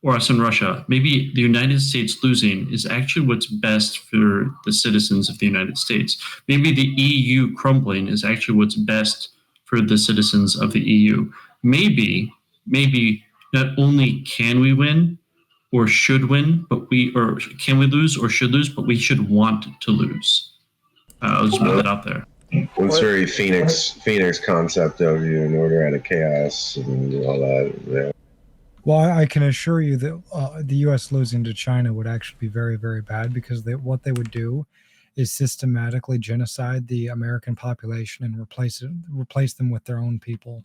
Speaker 5: or us and Russia, maybe the United States losing is actually what's best for the citizens of the United States. Maybe the EU crumbling is actually what's best for the citizens of the EU. Maybe not only can we win or should win, or can we lose or should lose, but we should want to lose. I'll just put that out there.
Speaker 2: It's very Phoenix concept of in order out of chaos and all that. Yeah.
Speaker 6: Well, I can assure you that the U.S. losing to China would actually be very, very bad, because what they would do is systematically genocide the American population and replace them with their own people.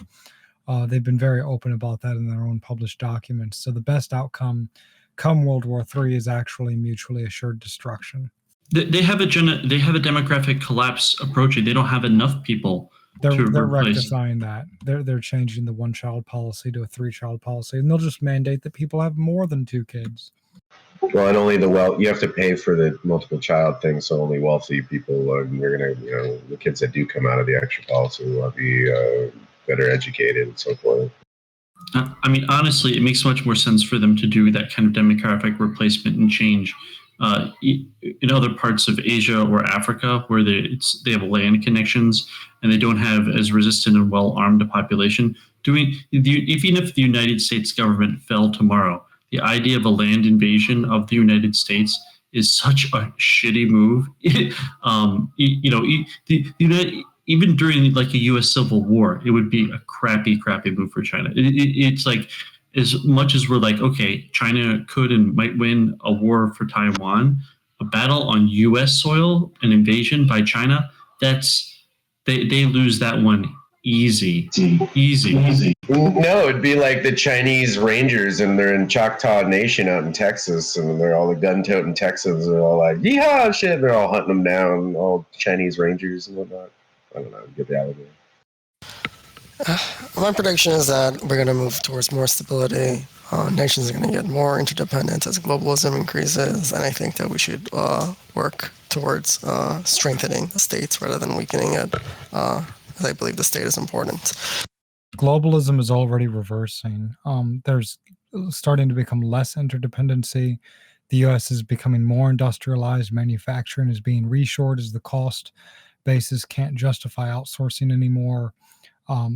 Speaker 6: They've been very open about that in their own published documents. So the best outcome come World War III is actually mutually assured destruction.
Speaker 5: They have a demographic collapse approaching. They don't have enough people.
Speaker 6: They're rectifying that. They're changing the one-child policy to a three-child policy, and they'll just mandate that people have more than two kids.
Speaker 2: Well, and only you have to pay for the multiple child thing, so only wealthy people are. They're gonna, the kids that do come out of the extra policy will be better educated and so forth.
Speaker 5: I mean, honestly, it makes much more sense for them to do that kind of demographic replacement and change in other parts of Asia or Africa, where they have land connections and they don't have as resistant and well-armed a population. Even if the United States government fell tomorrow, the idea of a land invasion of the United States is such a shitty move. Even during like a U.S. Civil War, it would be a crappy move for China. It's like, as much as we're like, okay, China could and might win a war for Taiwan, a battle on U.S. soil, an invasion by China, that's they lose that one easy.
Speaker 2: No, it'd be like the Chinese Rangers, and they're in Choctaw Nation out in Texas, and they're all the gun-toting Texans, and they're all like, yeehaw, shit, and they're all hunting them down, all Chinese Rangers and whatnot. I don't know, get the alligator.
Speaker 4: My prediction is that we're going to move towards more stability. Nations are going to get more interdependent as globalism increases, and I think that we should work towards strengthening the states rather than weakening it, as I believe the state is important.
Speaker 6: Globalism is already reversing. There's starting to become less interdependency. The U.S. is becoming more industrialized. Manufacturing is being reshored as the cost basis can't justify outsourcing anymore.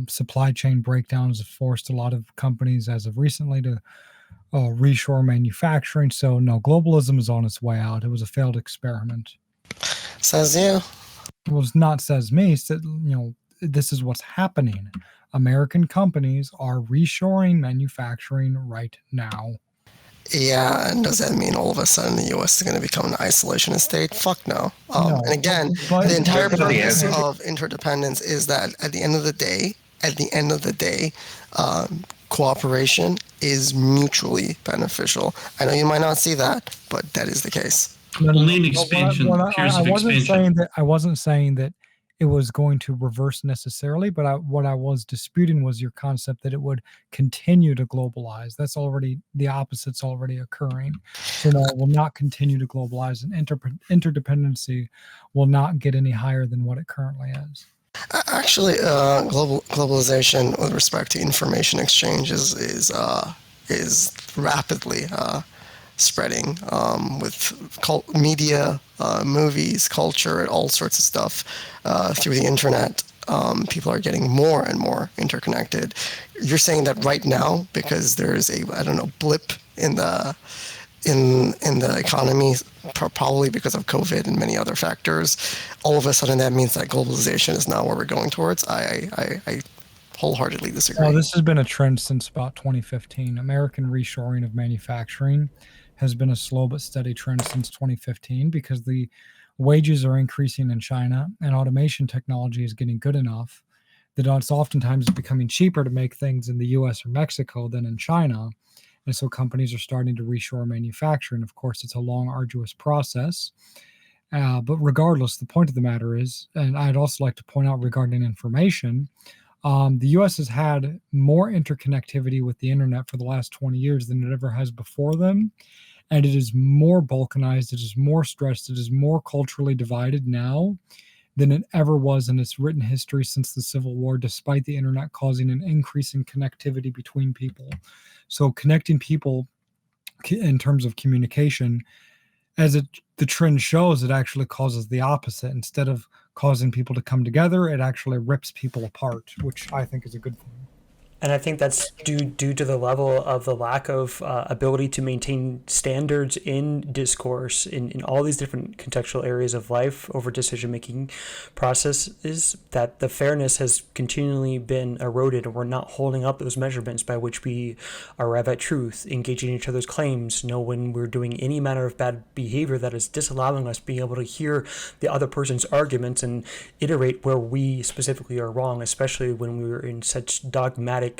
Speaker 6: Supply chain breakdowns have forced a lot of companies as of recently to reshore manufacturing. So no, globalism is on its way out. It was a failed experiment.
Speaker 4: Says you.
Speaker 6: Well, it's not says me. This is what's happening. American companies are reshoring manufacturing right now.
Speaker 4: Yeah, and does that mean all of a sudden the U.S. is going to become an isolationist state? Fuck no. And again, the entire purpose of interdependence is that at the end of the day, cooperation is mutually beneficial. I know you might not see that, but that is the case.
Speaker 5: Only an expansion.
Speaker 6: I wasn't saying that it was going to reverse necessarily, but what I was disputing was your concept that it would continue to globalize. That's already the opposite's already occurring. So no, it will not continue to globalize, and interdependency will not get any higher than what it currently is.
Speaker 4: Actually, globalization with respect to information exchange is rapidly spreading with media, movies, culture, and all sorts of stuff through the internet. People are getting more and more interconnected. You're saying that right now, because there's a blip in the economy, probably because of COVID and many other factors, all of a sudden that means that globalization is not where we're going towards. I wholeheartedly disagree.
Speaker 6: This has been a trend since about 2015. American reshoring of manufacturing has been a slow but steady trend since 2015 because the wages are increasing in China and automation technology is getting good enough that it's oftentimes becoming cheaper to make things in the US or Mexico than in China. And so companies are starting to reshore manufacturing. Of course, it's a long, arduous process. But regardless, the point of the matter is, and I'd also like to point out regarding information, the U.S. has had more interconnectivity with the internet for the last 20 years than it ever has before them. And it is more balkanized, it is more stressed, it is more culturally divided now than it ever was in its written history since the Civil War, despite the internet causing an increase in connectivity between people. So connecting people in terms of communication, as the trend shows, it actually causes the opposite. Instead of causing people to come together, it actually rips people apart, which I think is a good thing.
Speaker 3: And I think that's due to the level of the lack of ability to maintain standards in discourse in all these different contextual areas of life over decision-making processes, that the fairness has continually been eroded, and we're not holding up those measurements by which we arrive at truth, engaging in each other's claims, know when we're doing any manner of bad behavior that is disallowing us being able to hear the other person's arguments and iterate where we specifically are wrong, especially when we were in such dogmatic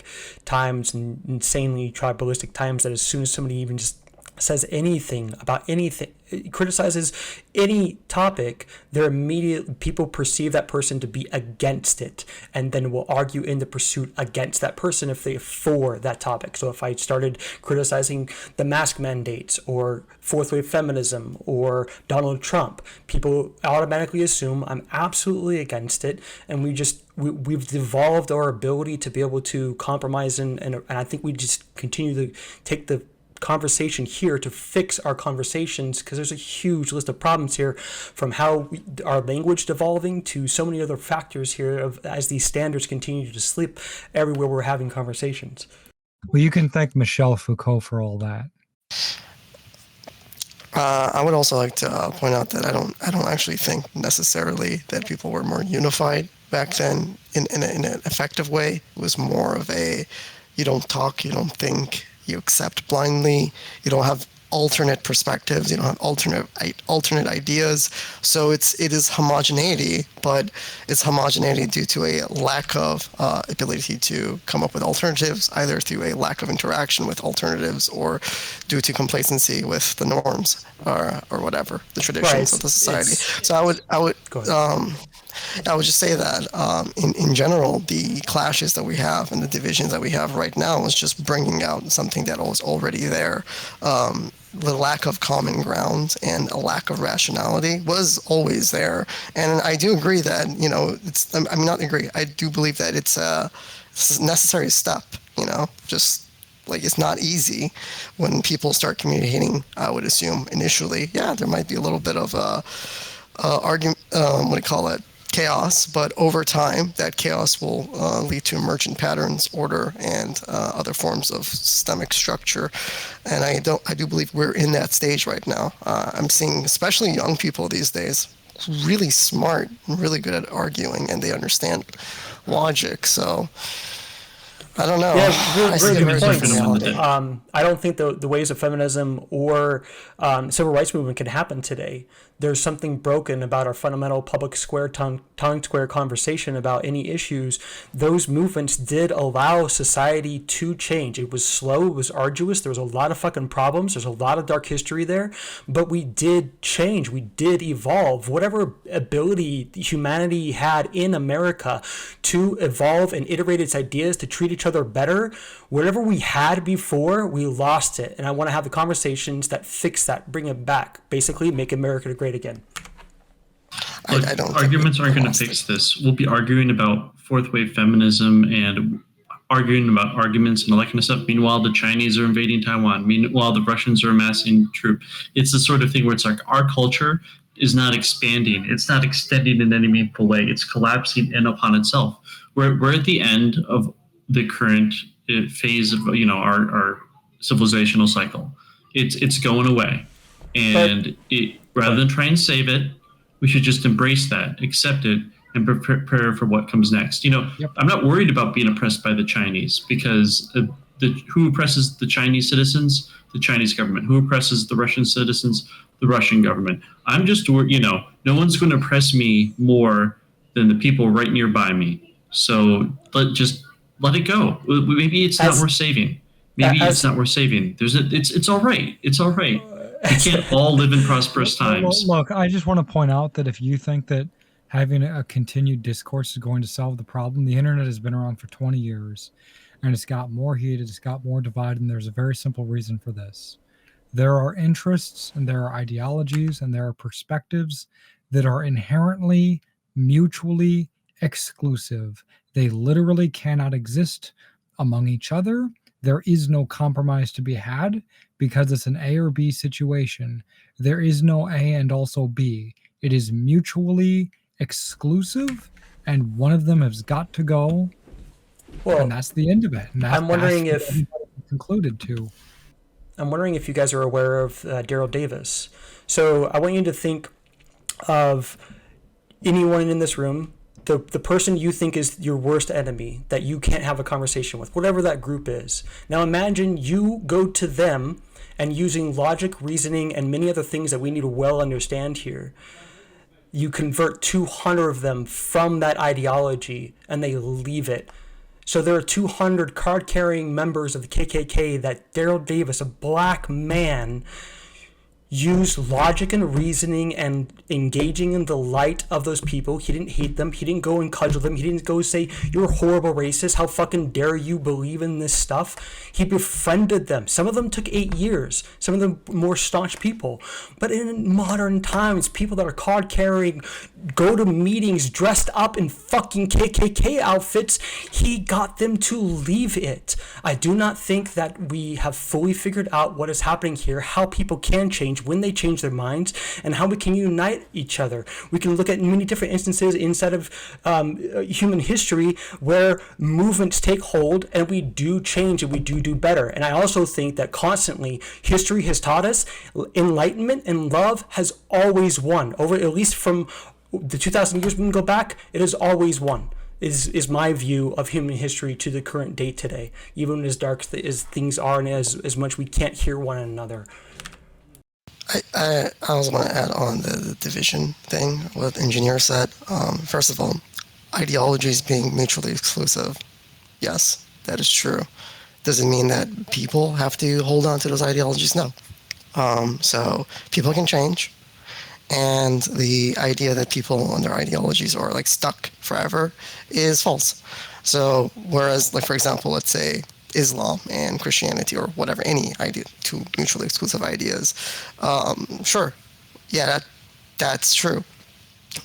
Speaker 3: times and insanely tribalistic times that as soon as somebody even just says anything about anything, criticizes any topic, people perceive that person to be against it, and then will argue in the pursuit against that person if they're for that topic. So if I started criticizing the mask mandates or fourth wave feminism or Donald Trump, people automatically assume I'm absolutely against it, and we've devolved our ability to be able to compromise, and I think we just continue to take the conversation here to fix our conversations, because there's a huge list of problems here, from how our language devolving to so many other factors here as these standards continue to slip everywhere we're having conversations.
Speaker 6: Well, you can thank Michel Foucault for all that.
Speaker 4: I would also like to point out that I don't actually think necessarily that people were more unified back then in an effective way. It was more of a, you don't talk, you don't think, you accept blindly, you don't have alternate perspectives. You don't have alternate ideas. So it is homogeneity, but it's homogeneity due to a lack of ability to come up with alternatives, either through a lack of interaction with alternatives or due to complacency with the norms or whatever, the traditions of the society. So I would just say that in general, the clashes that we have and the divisions that we have right now is just bringing out something that was already there. The lack of common ground and a lack of rationality was always there. And I do agree that, I do believe that it's a necessary step, just like it's not easy when people start communicating. I would assume initially, there might be a little bit of argument, chaos, but over time that chaos will lead to emergent patterns, order, and other forms of systemic structure. And I do believe we're in that stage right now. I'm seeing especially young people these days really smart, really good at arguing, and they understand logic. So I don't know.
Speaker 3: Yeah, really good point. I don't think the waves of feminism or civil rights movement can happen today. There's something broken about our fundamental public square, town square conversation about any issues. Those movements did allow society to change. It was slow. It was arduous. There was a lot of fucking problems. There's a lot of dark history there. But we did change. We did evolve. Whatever ability humanity had in America to evolve and iterate its ideas to treat each other better, whatever we had before, we lost it. And I want to have the conversations that fix that, bring it back, basically make America great again.
Speaker 5: I don't arguments aren't going to fix this. We'll be arguing about fourth wave feminism and arguing about arguments and all that kind of stuff. Meanwhile, the Chinese are invading Taiwan. Meanwhile, the Russians are amassing troops. It's the sort of thing where it's like our culture is not expanding. It's not extending in any meaningful way. It's collapsing in upon itself. We're at the end of the current phase of our civilizational cycle. It's going away, and rather than try and save it, we should just embrace that, accept it, and prepare for what comes next. I'm not worried about being oppressed by the Chinese because who oppresses the Chinese citizens? The Chinese government. Who oppresses the Russian citizens? The Russian government. I'm just no one's going to oppress me more than the people right nearby me. So let it go. Maybe it's not worth saving. It's not worth saving. It's all right. It's all right. We can't all live in prosperous times.
Speaker 6: Look, I just want to point out that if you think that having a continued discourse is going to solve the problem, the internet has been around for 20 years, and it's got more heated, it's got more divided, and there's a very simple reason for this. There are interests, and there are ideologies, and there are perspectives that are inherently mutually exclusive. They literally cannot exist among each other. There is no compromise to be had because it's an A or B situation. There is no A and also B. It is mutually exclusive, and one of them has got to go. Well, and that's the end of it. And
Speaker 3: I'm wondering if
Speaker 6: concluded to.
Speaker 3: I'm wondering if you guys are aware of Daryl Davis. So I want you to think of anyone in this room, the person you think is your worst enemy that you can't have a conversation with, whatever that group is. Now imagine you go to them and using logic, reasoning, and many other things that we need to well understand here, you convert 200 of them from that ideology and they leave it. So there are 200 card-carrying members of the KKK that Daryl Davis, a black man, used logic and reasoning and engaging in the light of those people. He didn't hate them. He didn't go and cudgel them. He didn't go say, you're a horrible racist. How fucking dare you believe in this stuff? He befriended them. Some of them took 8 years. Some of them more staunch people. But in modern times, people that are card carrying, go to meetings dressed up in fucking KKK outfits, he got them to leave it. I do not think that we have fully figured out what is happening here, how people can change when they change their minds, and how we can unite each other. We can look at many different instances inside of human history where movements take hold and we do change and we do better. And I also think that constantly history has taught us enlightenment and love has always won. Over at least from the 2,000 years we can go back, it has always won. Is my view of human history to the current date today, even as dark as things are and as much we can't hear one another.
Speaker 4: I also want to add on the division thing, what the engineer said. First of all, ideologies being mutually exclusive. Yes, that is true. Does it mean that people have to hold on to those ideologies? No. So people can change. And the idea that people and their ideologies are like stuck forever is false. So whereas, like, for example, let's say Islam and Christianity or whatever, any idea, two mutually exclusive ideas, sure, yeah, that's true.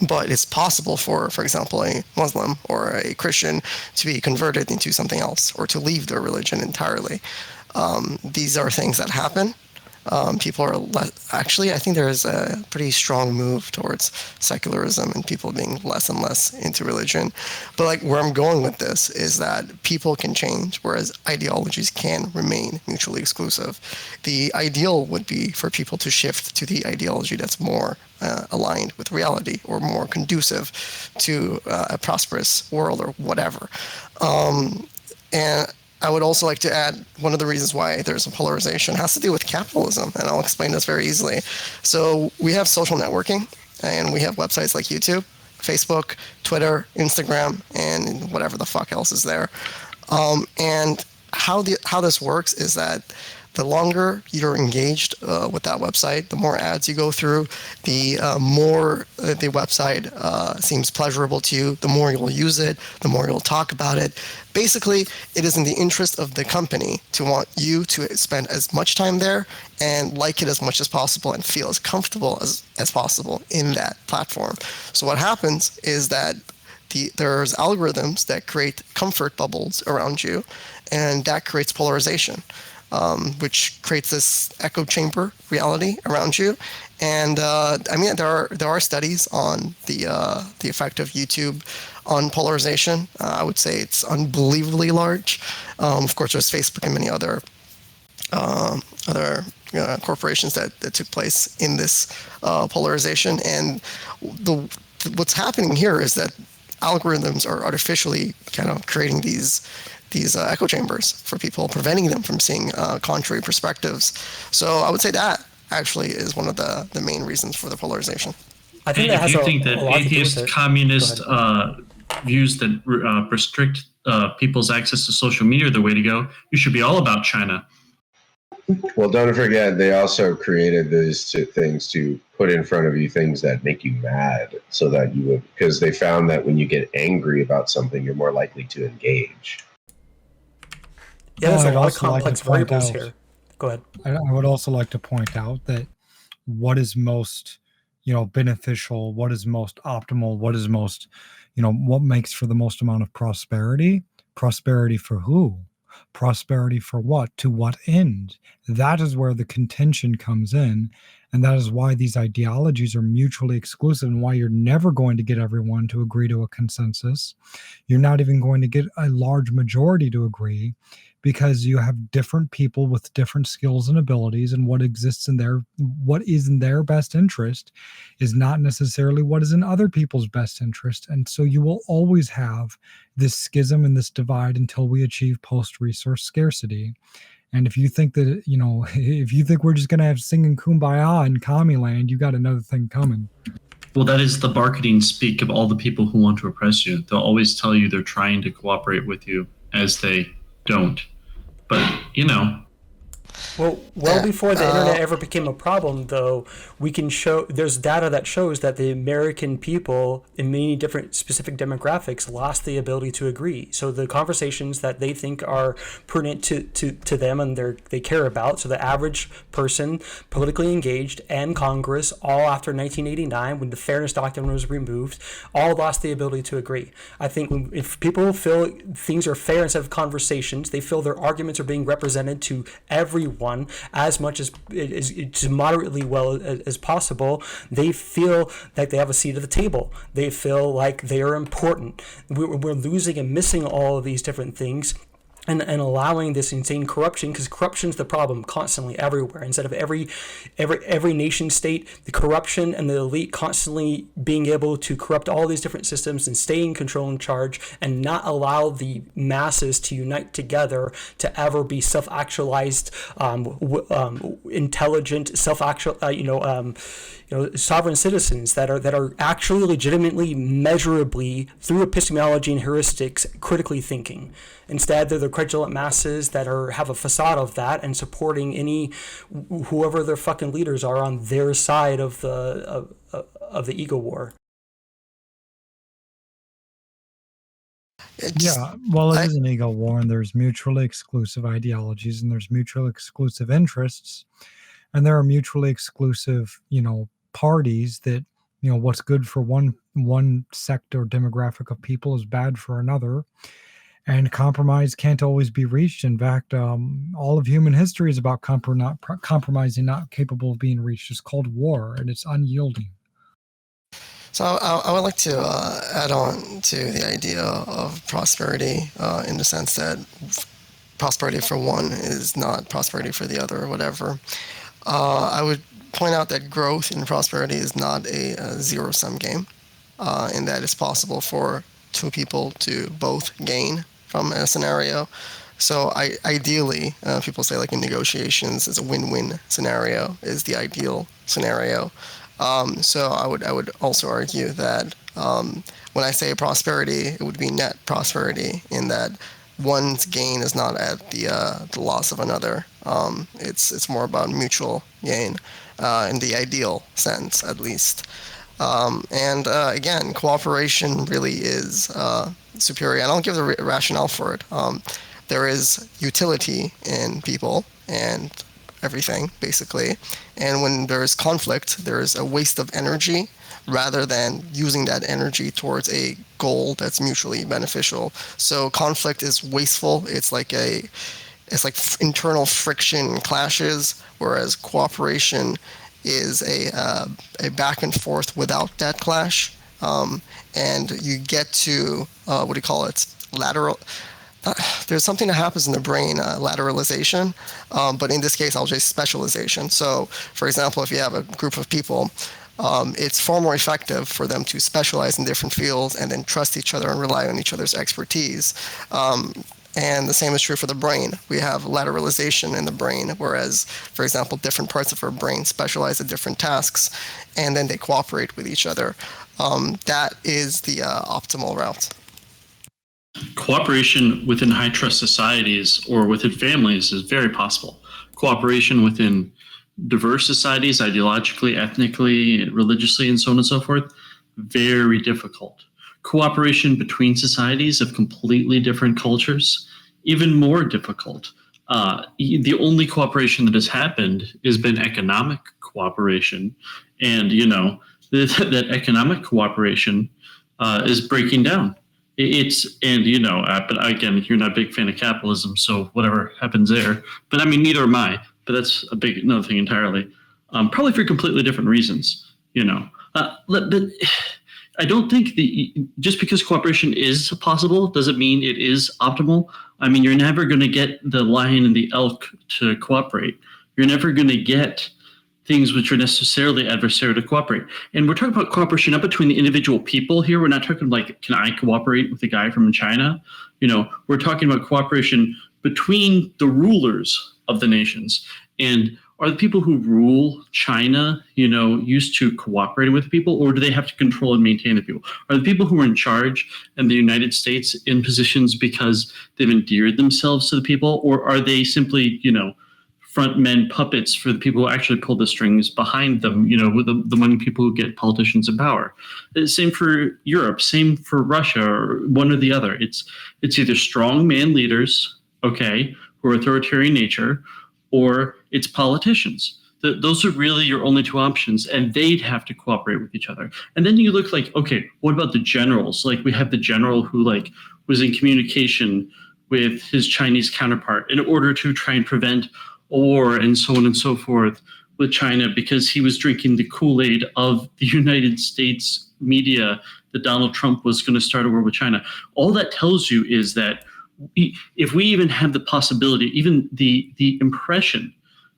Speaker 4: But it's possible for example, a Muslim or a Christian to be converted into something else or to leave their religion entirely. These are things that happen. People are actually, I think there is a pretty strong move towards secularism and people being less and less into religion. But like where I'm going with this is that people can change, whereas ideologies can remain mutually exclusive. The ideal would be for people to shift to the ideology that's more aligned with reality or more conducive to a prosperous world or whatever. And I would also like to add one of the reasons why there's a polarization has to do with capitalism, and I'll explain this very easily. So we have social networking, and we have websites like YouTube, Facebook, Twitter, Instagram, and whatever the fuck else is there. And how this works is that the longer you're engaged with that website, the more ads you go through, the more the website seems pleasurable to you, the more you'll use it, the more you'll talk about it. Basically, it is in the interest of the company to want you to spend as much time there and like it as much as possible and feel as comfortable as possible in that platform. So what happens is that there's algorithms that create comfort bubbles around you, and that creates polarization. Which creates this echo chamber reality around you, and I mean there are studies on the effect of YouTube on polarization. I would say it's unbelievably large. Of course, there's Facebook and many other corporations that took place in this polarization, and what's happening here is that algorithms are artificially kind of creating these echo chambers for people, preventing them from seeing contrary perspectives. So I would say that actually is one of the main reasons for the polarization.
Speaker 3: I think
Speaker 5: and if you think that atheist, communist views that restrict people's access to social media are the way to go, you should be all about China.
Speaker 2: Well, don't forget, they also created these two things to put in front of you things that make you mad, so that you would, because they found that when you get angry about something, you're more likely to engage.
Speaker 3: Yeah, there's a lot of complex variables here. Go ahead.
Speaker 6: I would also like to point out that what is most, beneficial, what is most optimal, what is most, what makes for the most amount of prosperity? Prosperity for who? Prosperity for what? To what end? That is where the contention comes in. And that is why these ideologies are mutually exclusive and why you're never going to get everyone to agree to a consensus. You're not even going to get a large majority to agree, because you have different people with different skills and abilities, and what is in their best interest is not necessarily what is in other people's best interest. And so you will always have this schism and this divide until we achieve post-resource scarcity. And if you think that, if you think we're just going to have singing Kumbaya in Commie Land, you got another thing coming.
Speaker 5: Well, that is the marketing speak of all the people who want to oppress you. They'll always tell you they're trying to cooperate with you as they don't. But,
Speaker 3: Well, before the internet ever became a problem, though, we can show there's data that shows that the American people in many different specific demographics lost the ability to agree. So the conversations that they think are pertinent to them and they care about, so the average person, politically engaged, and Congress, all after 1989, when the Fairness Doctrine was removed, all lost the ability to agree. I think if people feel things are fair instead of conversations, they feel their arguments are being represented to everyone as much as moderately well as possible, they feel like they have a seat at the table. They feel like they are important. We're losing and missing all of these different things and allowing this insane corruption, because corruption's the problem constantly everywhere. Instead of every nation state, the corruption and the elite constantly being able to corrupt all these different systems and stay in control and charge, and not allow the masses to unite together to ever be self-actualized, intelligent, sovereign citizens that are actually legitimately, measurably, through epistemology and heuristics, critically thinking. Instead, they're the credulent masses that have a facade of that and supporting whoever their fucking leaders are on their side of the ego war.
Speaker 6: It is an ego war, and there's mutually exclusive ideologies, and there's mutually exclusive interests, and there are mutually exclusive, parties that, what's good for one sect or demographic of people is bad for another. And compromise can't always be reached. In fact, all of human history is about compromising, not capable of being reached. It's called war, and it's unyielding.
Speaker 4: So I would like to add on to the idea of prosperity in the sense that prosperity for one is not prosperity for the other or whatever. I would point out that growth and prosperity is not a zero-sum game, in that it's possible for two people to both gain from a scenario. So ideally, people say like in negotiations, is a win-win scenario is the ideal scenario. So I would also argue that when I say prosperity, it would be net prosperity, in that one's gain is not at the loss of another. It's more about mutual gain in the ideal sense, at least. Again, cooperation really is superior. And I'll give the rationale for it. There is utility in people and everything, basically. And when there's conflict, there's a waste of energy rather than using that energy towards a goal that's mutually beneficial. So conflict is wasteful. It's like internal friction clashes, whereas cooperation is a back and forth without that clash, and you get to lateral. There's something that happens in the brain, lateralization, but in this case, I'll say specialization. So, for example, if you have a group of people, it's far more effective for them to specialize in different fields and then trust each other and rely on each other's expertise. And the same is true for the brain. We have lateralization in the brain, whereas, for example, different parts of our brain specialize at different tasks, and then they cooperate with each other. That is the optimal route.
Speaker 5: Cooperation within high-trust societies or within families is very possible. Cooperation within diverse societies, ideologically, ethnically, religiously, and so on and so forth, very difficult. Cooperation between societies of completely different cultures, even more difficult. The only cooperation that has happened has been economic cooperation, and that economic cooperation is breaking down. But again, you're not a big fan of capitalism, so whatever happens there. But I mean, neither am I. But that's another thing entirely. Probably for completely different reasons. But I don't think just because cooperation is possible doesn't mean it is optimal. I mean, you're never going to get the lion and the elk to cooperate. You're never going to get things which are necessarily adversarial to cooperate. And we're talking about cooperation not between the individual people here. We're not talking like, can I cooperate with the guy from China? We're talking about cooperation between the rulers of the nations. And are the people who rule China, used to cooperate with people, or do they have to control and maintain the people? Are the people who are in charge in the United States in positions because they've endeared themselves to the people, or are they simply, front men puppets for the people who actually pull the strings behind them, with the money people who get politicians in power? Same for Europe, same for Russia, or one or the other. It's either strong man leaders, okay, who are authoritarian nature, or it's politicians. Those are really your only two options, and they'd have to cooperate with each other. And then you look like, okay, what about the generals? Like we have the general who was in communication with his Chinese counterpart in order to try and prevent a war and so on and so forth with China, because he was drinking the Kool-Aid of the United States media that Donald Trump was going to start a war with China. All that tells you is that if we even have the possibility, even the impression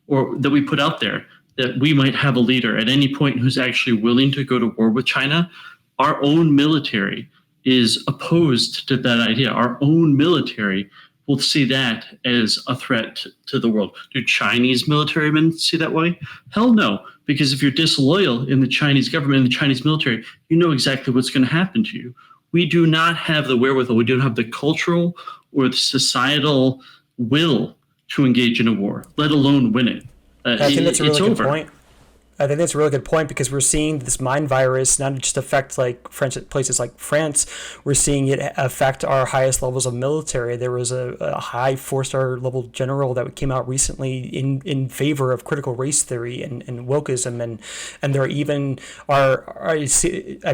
Speaker 5: or that we put out there that we might have a leader at any point who's actually willing to go to war with China, our own military is opposed to that idea. Our own military will see that as a threat to the world. Do Chinese military men see that way? Hell no, because if you're disloyal in the Chinese government and the Chinese military, you know exactly what's going to happen to you. We do not have the wherewithal, we don't have the cultural or the societal will to engage in a war, let alone win it.
Speaker 3: I think that's a really good point. I think that's a really good point because we're seeing this mind virus not just affect like places like France. We're seeing it affect our highest levels of military. There was a high 4-star level general that came out recently in favor of critical race theory and wokeism, and there even I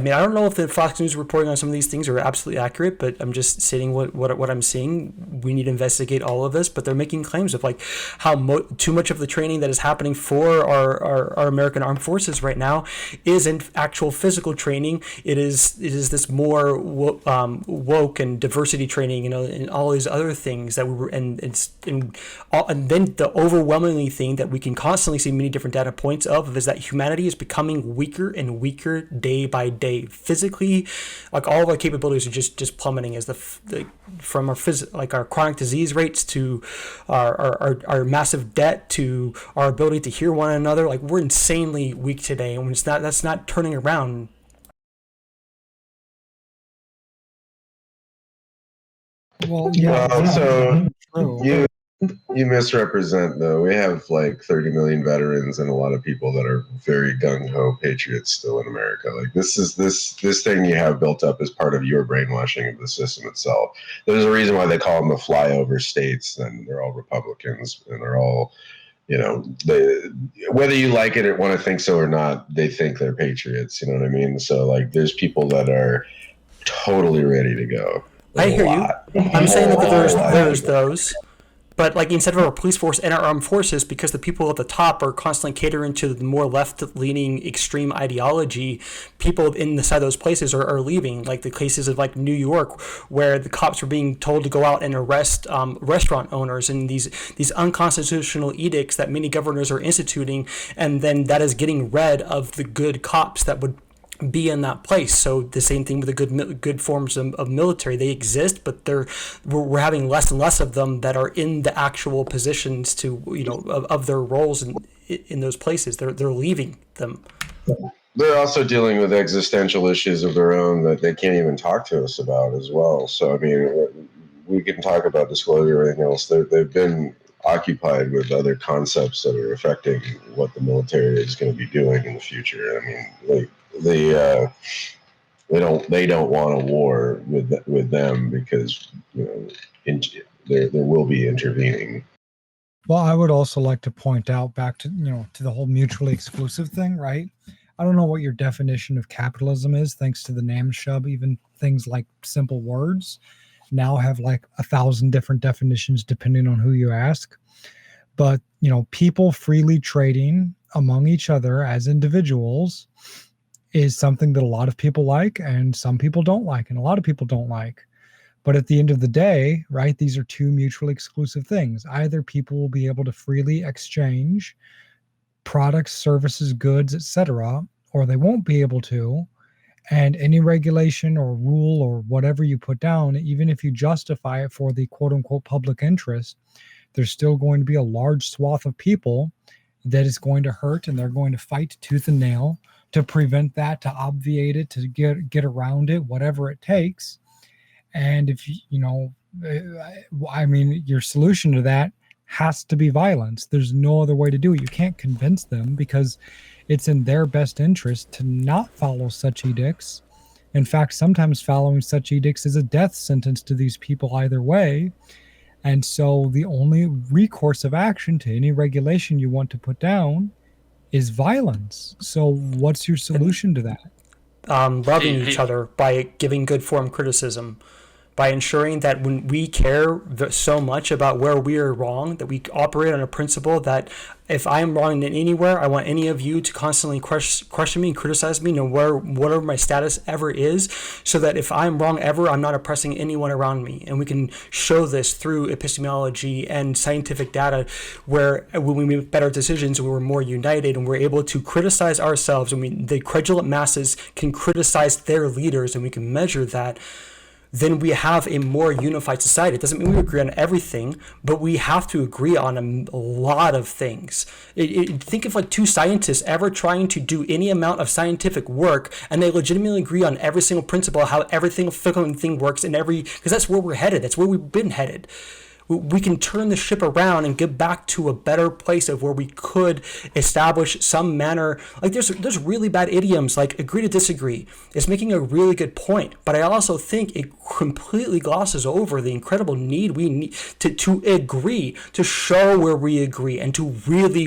Speaker 3: mean, I don't know if the Fox News reporting on some of these things are absolutely accurate, but I'm just stating what I'm seeing. We need to investigate all of this, but they're making claims of like how too much of the training that is happening for our American armed forces right now isn't actual physical training. It is this more woke and diversity training, and all these other things that we were, and then the overwhelmingly thing that we can constantly see many different data points of is that humanity is becoming weaker and weaker day by day. Physically, like all of our capabilities are just plummeting as from our chronic disease rates to our massive debt to our ability to hear one another. Like we're insanely weak today, and that's not turning around.
Speaker 6: Well, yeah.
Speaker 2: So you misrepresent though. We have like 30 million veterans and a lot of people that are very gung ho patriots still in America. Like this thing you have built up as part of your brainwashing of the system itself. There's a reason why they call them the flyover states, and they're all Republicans, and they're all, whether you like it or want to think so or not, they think they're patriots. You know what I mean? So like, there's people that are totally ready to go.
Speaker 3: I hear you. I'm saying that there's those, but like instead of our police force and our armed forces, because the people at the top are constantly catering to the more left-leaning extreme ideology, people inside those places are leaving. Like the cases of like New York, where the cops were being told to go out and arrest restaurant owners, and these unconstitutional edicts that many governors are instituting, and then that is getting rid of the good cops that would be in that place. So the same thing with the good forms of military. They exist, but we're having less and less of them that are in the actual positions to of their roles in those places. They're leaving them.
Speaker 2: They're also dealing with existential issues of their own that they can't even talk to us about as well. So I mean, we can talk about disclosure or anything else. They've been occupied with other concepts that are affecting what the military is going to be doing in the future. I mean, they don't want a war with them because there will be intervening.
Speaker 6: Well, I would also like to point out back to to the whole mutually exclusive thing, right? I don't know what your definition of capitalism is. Thanks to the NAMSHUB, even things like simple words now have like 1,000 different definitions depending on who you ask. But people freely trading among each other as individuals is something that a lot of people like, and some people don't like, and a lot of people don't like. But at the end of the day, right, these are two mutually exclusive things. Either people will be able to freely exchange products, services, goods, etc., or they won't be able to. And any regulation or rule or whatever you put down, even if you justify it for the quote unquote public interest, there's still going to be a large swath of people that is going to hurt, and they're going to fight tooth and nail to prevent that, to obviate it, to get around it, whatever it takes. And if your solution to that has to be violence. There's no other way to do it. You can't convince them because it's in their best interest to not follow such edicts. In fact, sometimes following such edicts is a death sentence to these people either way. And so the only recourse of action to any regulation you want to put down is violence. So what's your solution to that?
Speaker 3: Loving each other by giving good form criticism. by ensuring that when we care so much about where we are wrong, that we operate on a principle that if I am wrong in anywhere, I want any of you to constantly question me and criticize me, whatever my status ever is, so that if I'm wrong ever, I'm not oppressing anyone around me. And we can show this through epistemology and scientific data, where when we make better decisions, we're more united and we're able to criticize ourselves, and the credulous masses can criticize their leaders, and we can measure that. Then we have a more unified society. It doesn't mean we agree on everything, but we have to agree on a lot of things. Think of like two scientists ever trying to do any amount of scientific work, and they legitimately agree on every single principle, how everything thing works, because that's where we're headed. That's where we've been headed. We can turn the ship around and get back to a better place of where we could establish some manner. Like there's really bad idioms like agree to disagree. It's making a really good point, but I also think it completely glosses over the incredible need we need to agree, to show where we agree, and to really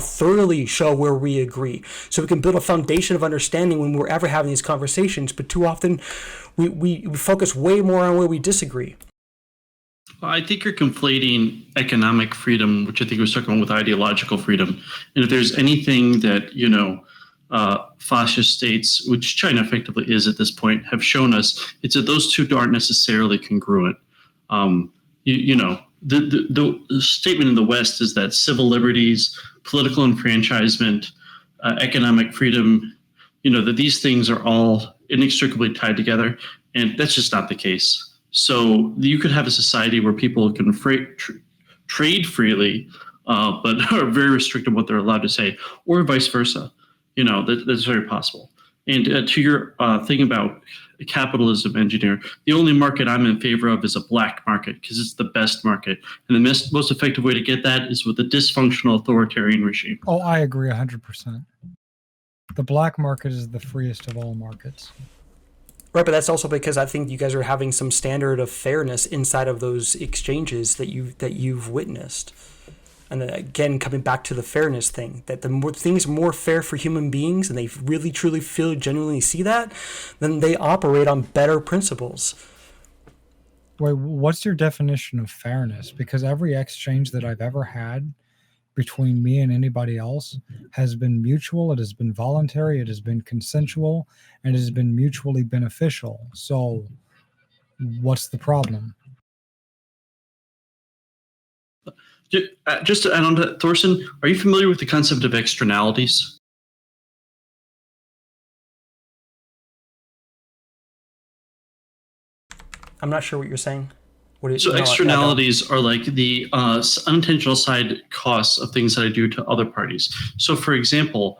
Speaker 3: thoroughly show where we agree, so we can build a foundation of understanding when we're ever having these conversations. But too often we focus way more on where we disagree.
Speaker 5: I think you're conflating economic freedom, which I think was talking about, with ideological freedom. And if there's anything that, fascist states, which China effectively is at this point, have shown us, it's that those two aren't necessarily congruent. The statement in the West is that civil liberties, political enfranchisement, economic freedom, that these things are all inextricably tied together. And that's just not the case. So you could have a society where people can trade freely, but are very restricted what they're allowed to say, or vice versa. That's very possible. And to your thing about capitalism engineer, the only market I'm in favor of is a black market, because it's the best market. And the most effective way to get that is with a dysfunctional authoritarian regime.
Speaker 6: Oh, I agree 100%. The black market is the freest of all markets.
Speaker 3: Right, but that's also because I think you guys are having some standard of fairness inside of those exchanges that you've witnessed. And then again, coming back to the fairness thing, that the more things are more fair for human beings, and they really truly genuinely see that, then they operate on better principles.
Speaker 6: Wait, what's your definition of fairness? Because every exchange that I've ever had between me and anybody else has been mutual, it has been voluntary, it has been consensual, and it has been mutually beneficial. So what's the problem?
Speaker 5: Just to add on to that, Thorson, are you familiar with the concept of externalities?
Speaker 3: I'm not sure what you're saying.
Speaker 5: So externalities are like the unintentional side costs of things that I do to other parties. So for example,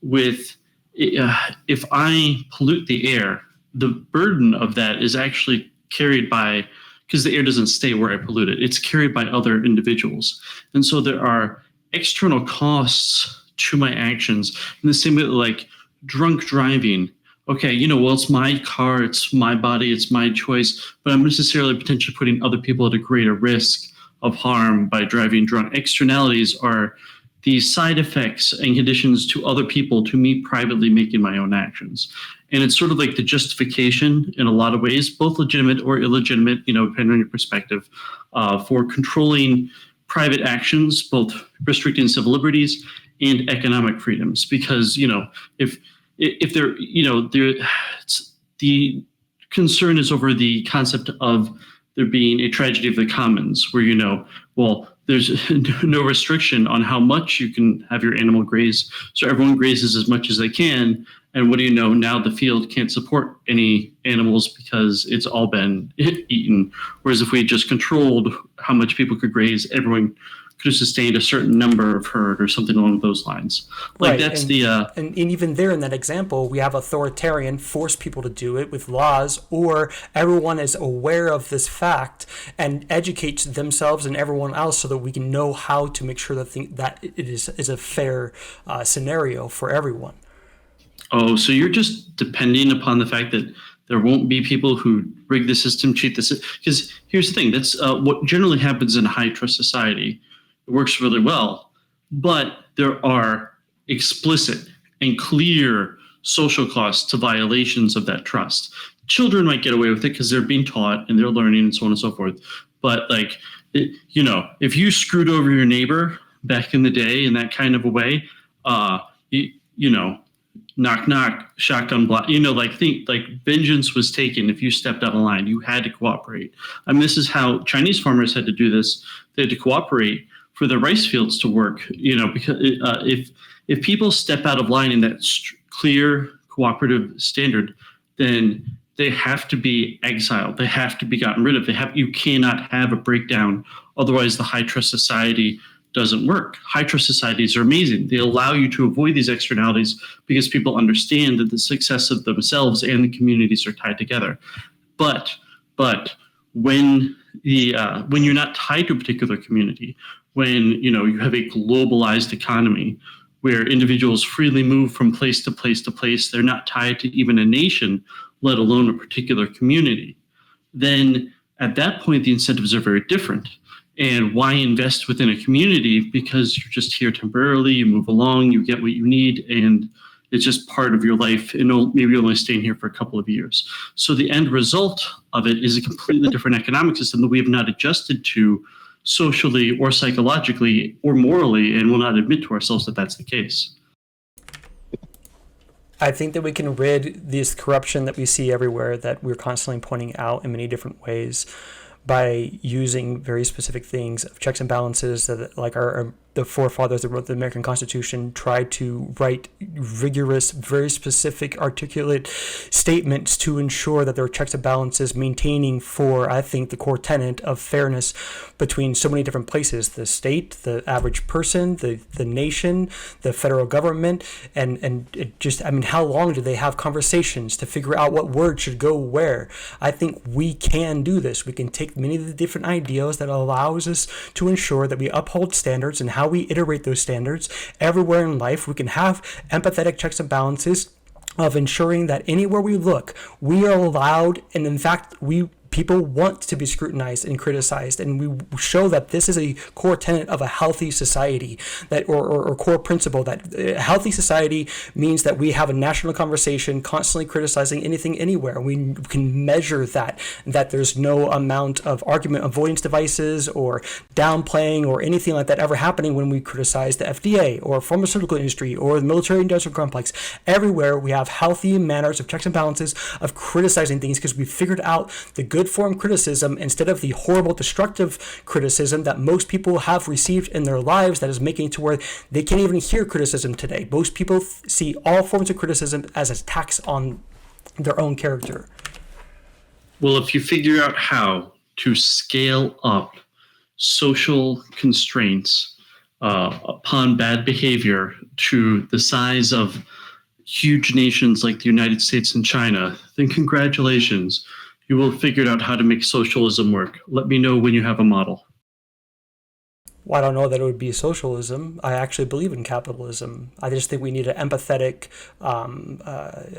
Speaker 5: if I pollute the air, the burden of that is actually carried by, because the air doesn't stay where I pollute it, it's carried by other individuals. And so there are external costs to my actions in the same way like drunk driving. Okay, it's my car, it's my body, it's my choice, but I'm necessarily potentially putting other people at a greater risk of harm by driving drunk. Externalities are the side effects and conditions to other people, to me privately making my own actions. And it's sort of like the justification in a lot of ways, both legitimate or illegitimate, depending on your perspective, for controlling private actions, both restricting civil liberties and economic freedoms. Because, if they're, the concern is over the concept of there being a tragedy of the commons, where, there's no restriction on how much you can have your animal graze. So everyone grazes as much as they can. And what do you know? Now the field can't support any animals because it's all been eaten. Whereas if we had just controlled how much people could graze, everyone could have sustained a certain number of herd or something along those lines. Like that's
Speaker 3: and even there in that example, we have authoritarian force people to do it with laws, or everyone is aware of this fact and educates themselves and everyone else so that we can know how to make sure that it is a fair scenario for everyone.
Speaker 5: Oh, so you're just depending upon the fact that there won't be people who rig the system, cheat the system. Because here's the thing, that's what generally happens in a high trust society. It works really well, but there are explicit and clear social costs to violations of that trust. children might get away with it because they're being taught and they're learning and so on and so forth. But like, if you screwed over your neighbor back in the day in that kind of a way, knock, knock, shotgun block, vengeance was taken. If you stepped out of line, you had to cooperate. I mean, this is how Chinese farmers had to do this. They had to cooperate for their rice fields to work, because if people step out of line in that clear cooperative standard, then they have to be exiled. They have to be gotten rid of. You cannot have a breakdown. Otherwise, the high trust society doesn't work. High trust societies are amazing. They allow you to avoid these externalities because people understand that the success of themselves and the communities are tied together. But when you're not tied to a particular community, when you have a globalized economy where individuals freely move from place to place to place, they're not tied to even a nation, let alone a particular community, then at that point the incentives are very different. And why invest within a community? Because you're just here temporarily, you move along, you get what you need, and it's just part of your life, and maybe you're only staying here for a couple of years. So the end result of it is a completely different economic system that we have not adjusted to socially or psychologically or morally, and will not admit to ourselves that that's the case.
Speaker 3: I think that we can rid this corruption that we see everywhere, that we're constantly pointing out in many different ways, by using very specific things of checks and balances that, like the forefathers that wrote the American Constitution, tried to write rigorous, very specific, articulate statements to ensure that there are checks and balances, maintaining for, I think, the core tenet of fairness between so many different places: the state, the average person, the nation, the federal government, and it just, I mean, how long do they have conversations to figure out what word should go where? I think we can do this. We can take many of the different ideas that allows us to ensure that we uphold standards and how we iterate those standards everywhere in life. We can have empathetic checks and balances of ensuring that anywhere we look, we are allowed, and in fact, people want to be scrutinized and criticized, and we show that this is a core tenet of a healthy society, that or core principle, that a healthy society means that we have a national conversation constantly criticizing anything anywhere. We can measure that there's no amount of argument avoidance devices or downplaying or anything like that ever happening when we criticize the FDA or pharmaceutical industry or the military industrial complex. Everywhere we have healthy manners of checks and balances of criticizing things, because we figured out the good form criticism instead of the horrible destructive criticism that most people have received in their lives, that is making it to where they can't even hear criticism today. Most people see all forms of criticism as attacks on their own character.
Speaker 5: Well, if you figure out how to scale up social constraints upon bad behavior to the size of huge nations like the United States and China, then congratulations. You will have figured out how to make socialism work. Let me know when you have a model.
Speaker 3: Well, I don't know that it would be socialism. I actually believe in capitalism. I just think we need an empathetic,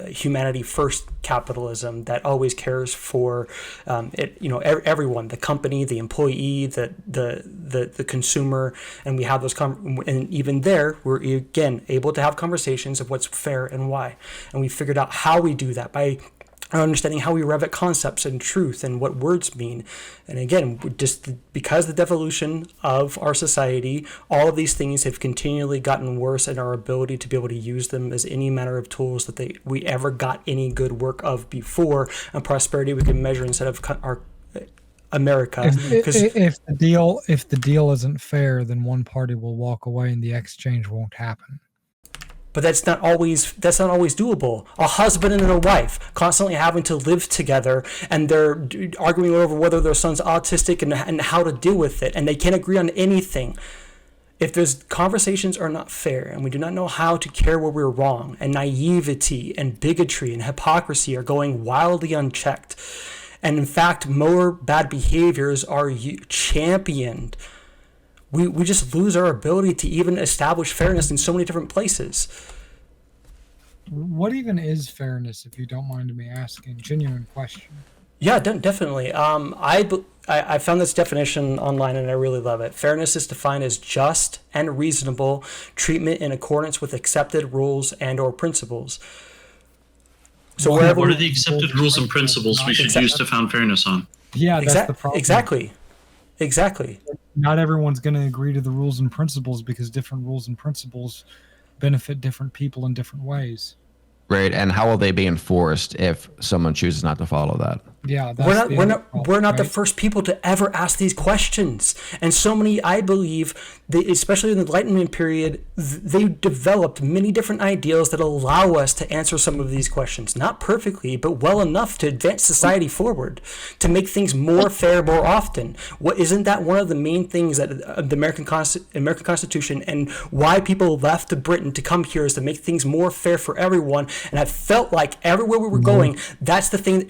Speaker 3: humanity-first capitalism that always cares for everyone, the company, the employee, the consumer, and we have those. And even there, we're again able to have conversations of what's fair and why, and we figured out how we do that by understanding how we arrive at concepts and truth and what words mean. And again, just because the devolution of our society, all of these things have continually gotten worse in our ability to be able to use them as any manner of tools that we ever got any good work of before, and prosperity we can measure instead of our America.
Speaker 6: If the deal isn't fair, then one party will walk away and the exchange won't happen.
Speaker 3: But that's not always doable. A husband and a wife constantly having to live together, and they're arguing over whether their son's autistic and how to deal with it, and they can't agree on anything. If those conversations are not fair, and we do not know how to care where we're wrong, and naivety and bigotry and hypocrisy are going wildly unchecked, and in fact more bad behaviors are championed, we just lose our ability to even establish fairness in so many different places.
Speaker 6: What even is fairness, if you don't mind me asking? Genuine question.
Speaker 3: Yeah, definitely. I found this definition online and I really love it. Fairness is defined as just and reasonable treatment in accordance with accepted rules and or principles. So
Speaker 5: what are the accepted rules and principles we should use to found fairness on?
Speaker 6: Yeah, that's the problem.
Speaker 3: Exactly.
Speaker 6: Not everyone's going to agree to the rules and principles because different rules and principles benefit different people in different ways.
Speaker 7: Right, and how will they be enforced if someone chooses not to follow that?
Speaker 6: Yeah,
Speaker 3: we're not the first people to ever ask these questions, and so many, I believe, especially in the Enlightenment period, they developed many different ideals that allow us to answer some of these questions, not perfectly, but well enough to advance society forward, to make things more fair more often. Isn't that one of the main things that the American Constitution and why people left Britain to come here is to make things more fair for everyone? And I felt like everywhere we were going, that's the thing.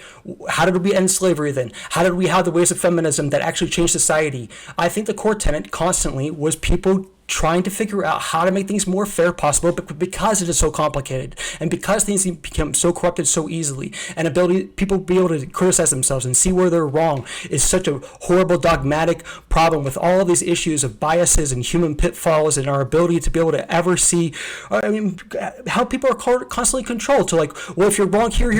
Speaker 3: How did we end slavery then? How did we have the ways of feminism that actually changed society? I think the core tenet constantly was people trying to figure out how to make things more fair possible, but because it is so complicated and because things become so corrupted so easily, and people be able to criticize themselves and see where they're wrong is such a horrible dogmatic problem with all of these issues of biases and human pitfalls and our ability to be able to ever see, how people are constantly controlled to well, if you're wrong here,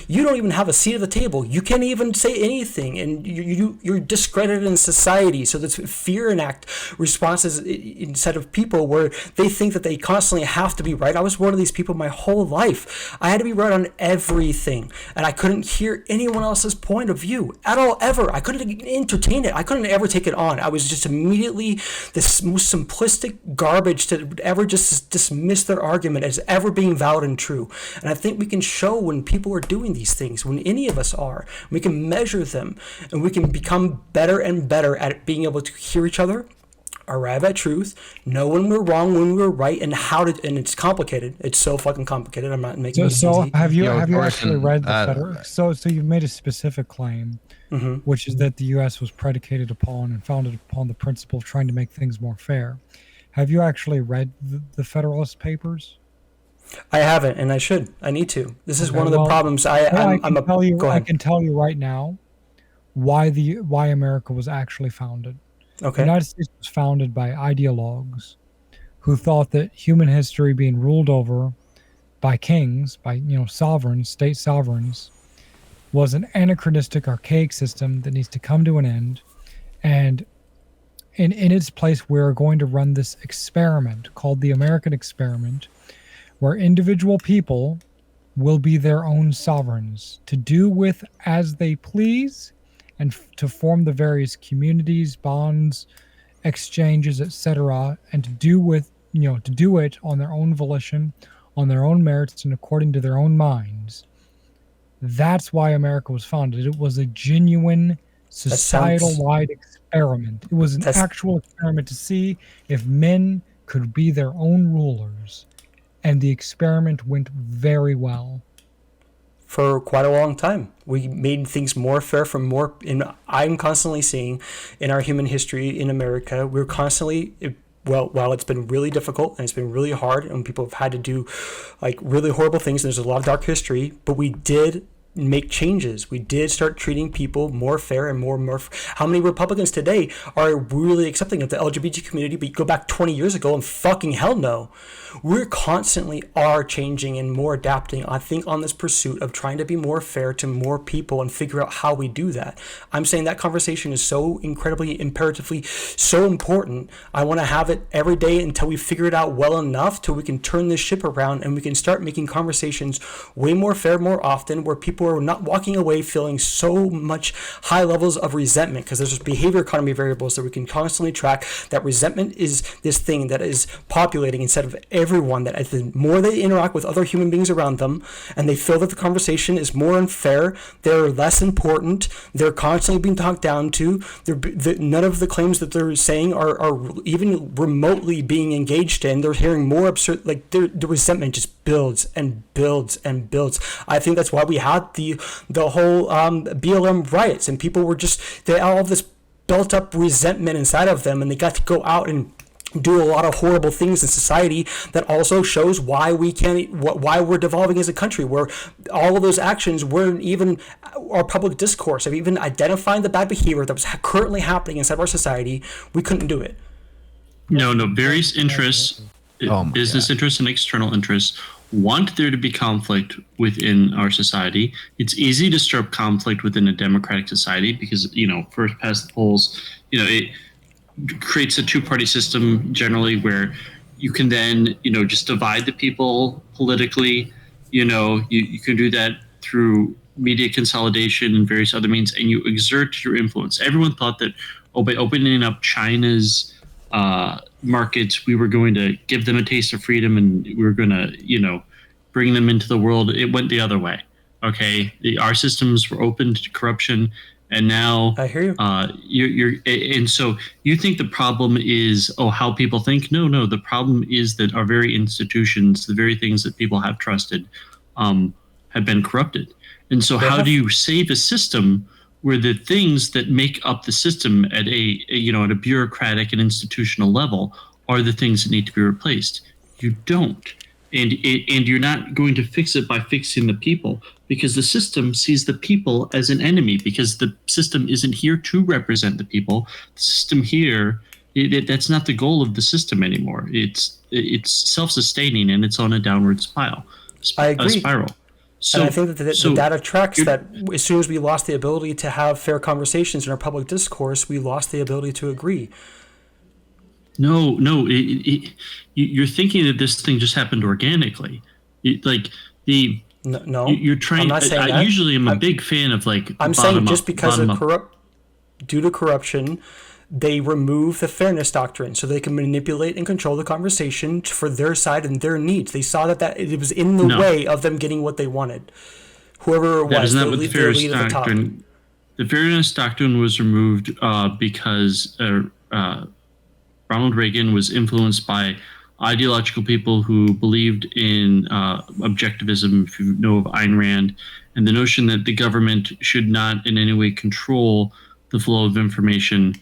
Speaker 3: you don't even have a seat at the table. You can't even say anything, and you're discredited in society. So this fear enact responses inside of people where they think that they constantly have to be right. I was one of these people my whole life. I had to be right on everything, and I couldn't hear anyone else's point of view at all, ever. I couldn't entertain it. I couldn't ever take it on. I was just immediately this most simplistic garbage to ever just dismiss their argument as ever being valid and true. And I think we can show when people are doing these things, when any of us are, we can measure them, and we can become better and better at being able to hear each other, arrive at truth, know when we're wrong, when we're right, and and it's complicated. It's so fucking complicated. I'm not making it easy.
Speaker 6: Have you actually read the federal? So you've made a specific claim, which is that the U.S. was predicated upon and founded upon the principle of trying to make things more fair. Have you actually read the Federalist Papers?
Speaker 3: I haven't, and I should. I need to. This is one of the problems. I
Speaker 6: can tell you right now why America was actually founded.
Speaker 3: Okay.
Speaker 6: The United States was founded by ideologues who thought that human history being ruled over by kings, by sovereigns, state sovereigns, was an anachronistic, archaic system that needs to come to an end. And in its place, we're going to run this experiment called the American experiment, where individual people will be their own sovereigns to do with as they please, and to form the various communities, bonds, exchanges, etc., and to do it on their own volition, on their own merits, and according to their own minds. That's why America was founded. It was a genuine societal-wide experiment. It was an actual experiment to see if men could be their own rulers, and the experiment went very well.
Speaker 3: For quite a long time, we made things more fair I'm constantly seeing in our human history in America, we're constantly, while it's been really difficult and it's been really hard and people have had to do really horrible things, and there's a lot of dark history, but we did make changes. We did start treating people more fair and more. How many Republicans today are really accepting of the LGBT community, but you go back 20 years ago and fucking hell no. We're constantly are changing and more adapting, I think, on this pursuit of trying to be more fair to more people and figure out how we do that. I'm saying that conversation is so incredibly, imperatively, so important. I want to have it every day until we figure it out well enough till we can turn this ship around and we can start making conversations way more fair more often, where people are not walking away feeling so much high levels of resentment, because there's just behavior economy variables that we can constantly track. That resentment is this thing that is populating instead of everyone, that the more they interact with other human beings around them and they feel that the conversation is more unfair, they're less important, they're constantly being talked down to, none of the claims that they're saying are even remotely being engaged in. They're hearing more absurd, the resentment just builds and builds and builds. I think that's why we had the whole BLM riots, and people were they all have this built up resentment inside of them, and they got to go out and do a lot of horrible things in society that also shows why we're devolving as a country, where all of those actions weren't even our public discourse of even identifying the bad behavior that was currently happening inside of our society. We couldn't do it.
Speaker 5: No, various interests, business interests and external interests, want there to be conflict within our society. It's easy to stir up conflict within a democratic society because, first past the polls, it creates a two-party system generally where you can then, just divide the people politically. You can do that through media consolidation and various other means, and you exert your influence. Everyone thought that by opening up China's markets, we were going to give them a taste of freedom, and we were going to, bring them into the world. It went the other way. Okay, our systems were open to corruption, and now
Speaker 3: I hear you.
Speaker 5: And so you think the problem is how people think? No. The problem is that our very institutions, the very things that people have trusted, have been corrupted. And so, how do you save a system where the things that make up the system at a bureaucratic and institutional level are the things that need to be replaced? You don't. And you're not going to fix it by fixing the people, because the system sees the people as an enemy, because the system isn't here to represent the people. The system here, that's not the goal of the system anymore. It's self-sustaining, and it's on a downward spiral.
Speaker 3: I agree.
Speaker 5: Spiral. So,
Speaker 3: and I think that the data tracks that as soon as we lost the ability to have fair conversations in our public discourse, we lost the ability to agree.
Speaker 5: No, you're thinking that this thing just happened organically.
Speaker 3: No,
Speaker 5: you're trying.
Speaker 3: I'm not saying that.
Speaker 5: I usually am a big fan of
Speaker 3: I'm saying just because due to corruption, they remove the fairness doctrine so they can manipulate and control the conversation for their side and their needs. They saw that it was in the way of them getting what they wanted. Whoever it was,
Speaker 5: that is not what the fairness doctrine. The fairness doctrine was removed because Ronald Reagan was influenced by ideological people who believed in objectivism, if you know of Ayn Rand, and the notion that the government should not in any way control the flow of information.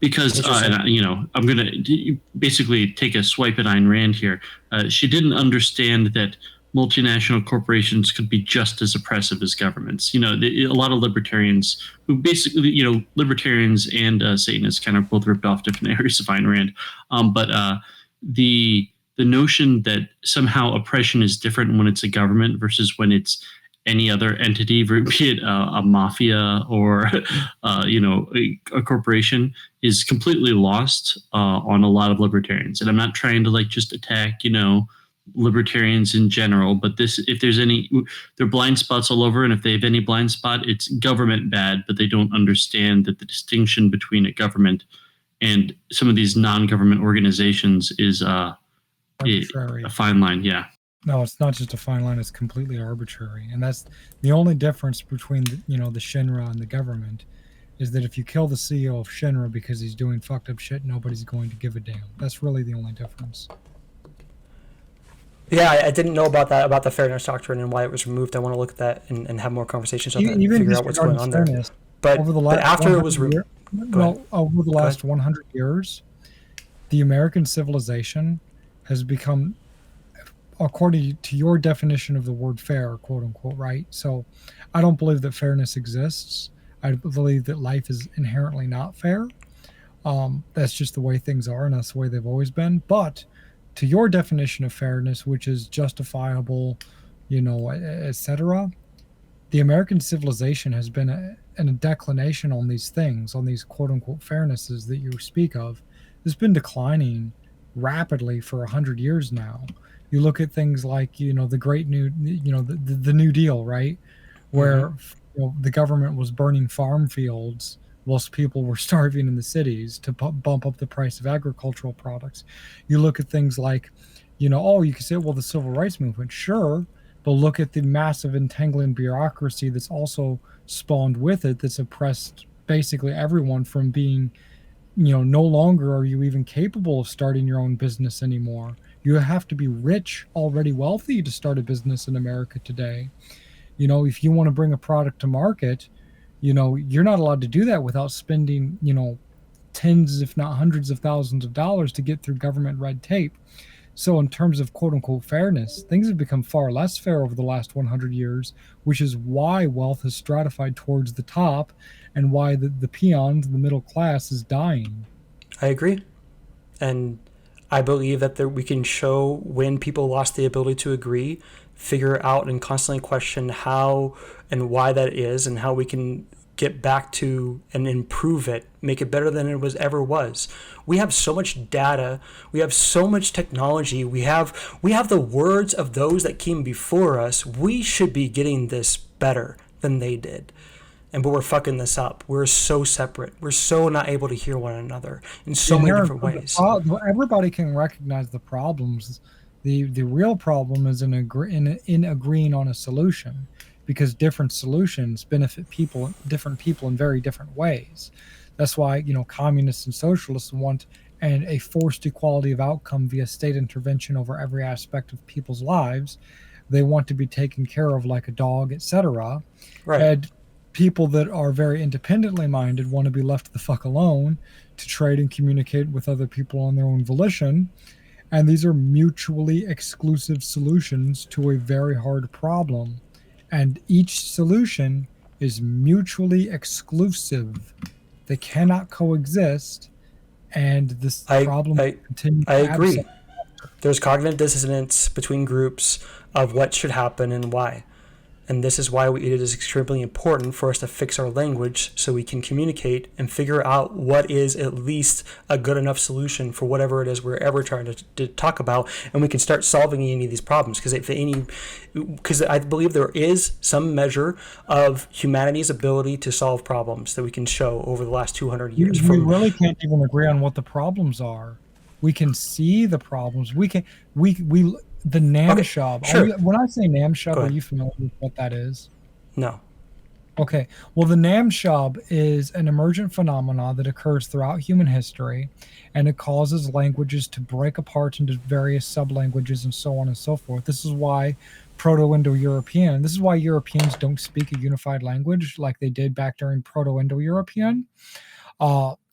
Speaker 5: Because, I'm going to basically take a swipe at Ayn Rand here. She didn't understand that multinational corporations could be just as oppressive as governments. A lot of libertarians who basically, libertarians and Satanists kind of both ripped off different areas of Ayn Rand. But the notion that somehow oppression is different when it's a government versus when it's any other entity, be it a mafia or, a corporation, is completely lost on a lot of libertarians. And I'm not trying to just attack, libertarians in general, but if there's any, there are blind spots all over, and if they have any blind spot, it's government bad, but they don't understand that the distinction between a government and some of these non-government organizations is a fine line. Yeah.
Speaker 6: No, it's not just a fine line, it's completely arbitrary. And that's the only difference between the Shinra and the government, is that if you kill the CEO of Shinra because he's doing fucked up shit, nobody's going to give a damn. That's really the only difference.
Speaker 3: Yeah, I didn't know about that, about the fairness doctrine and why it was removed. I want to look at that and have more conversations on that and figure out what's going on there. But after it was removed,
Speaker 6: over the last 100 years, the American civilization has become, according to your definition of the word fair, quote unquote, right? So I don't believe that fairness exists. I believe that life is inherently not fair. That's just the way things are, and that's the way they've always been. But to your definition of fairness, which is justifiable, etc., the American civilization has been in a declination on these things, on these quote unquote fairnesses that you speak of. It's been declining rapidly for 100 years now. You look at things like, the great new, the New Deal, right? Where the government was burning farm fields whilst people were starving in the cities to bump up the price of agricultural products. You look at things like, you can say, well, the civil rights movement, sure, but look at the massive entangling bureaucracy that's also spawned with it, that's oppressed basically everyone from being, no longer are you even capable of starting your own business anymore. You have to be rich, already wealthy, to start a business in America today. If you want to bring a product to market, you're not allowed to do that without spending, tens, if not hundreds of thousands of dollars to get through government red tape. So in terms of quote unquote fairness, things have become far less fair over the last 100 years, which is why wealth has stratified towards the top and why the peons, the middle class, is dying.
Speaker 3: I agree. And I believe that we can show when people lost the ability to agree, figure out and constantly question how and why that is, and how we can get back to and improve it, make it better than it ever was. We have so much data, we have so much technology, we have the words of those that came before us. We should be getting this better than they did. But we're fucking this up. We're so separate. We're so not able to hear one another in so many different ways.
Speaker 6: Everybody can recognize the problems. The real problem is in agreeing on a solution, because different solutions benefit different people in very different ways. That's why, communists and socialists want a forced equality of outcome via state intervention over every aspect of people's lives. They want to be taken care of like a dog, etc.
Speaker 3: Right.
Speaker 6: And people that are very independently minded want to be left the fuck alone to trade and communicate with other people on their own volition. And these are mutually exclusive solutions to a very hard problem. And each solution is mutually exclusive. They cannot coexist. And this problem continues.
Speaker 3: I agree. There's cognitive dissonance between groups of what should happen and why. And this is why it is extremely important for us to fix our language so we can communicate and figure out what is at least a good enough solution for whatever it is we're ever trying to talk about, and we can start solving any of these problems. Because I believe there is some measure of humanity's ability to solve problems that we can show over the last 200 years.
Speaker 6: We really can't even agree on what the problems are. We can see the problems. The NAMSHAB.
Speaker 3: Okay, sure.
Speaker 6: When I say NAMSHAB, are you familiar with what that is?
Speaker 3: No.
Speaker 6: Okay. Well, the NAMSHAB is an emergent phenomenon that occurs throughout human history, and it causes languages to break apart into various sub-languages and so on and so forth. This is why Proto-Indo-European, this is why Europeans don't speak a unified language like they did back during Proto-Indo-European.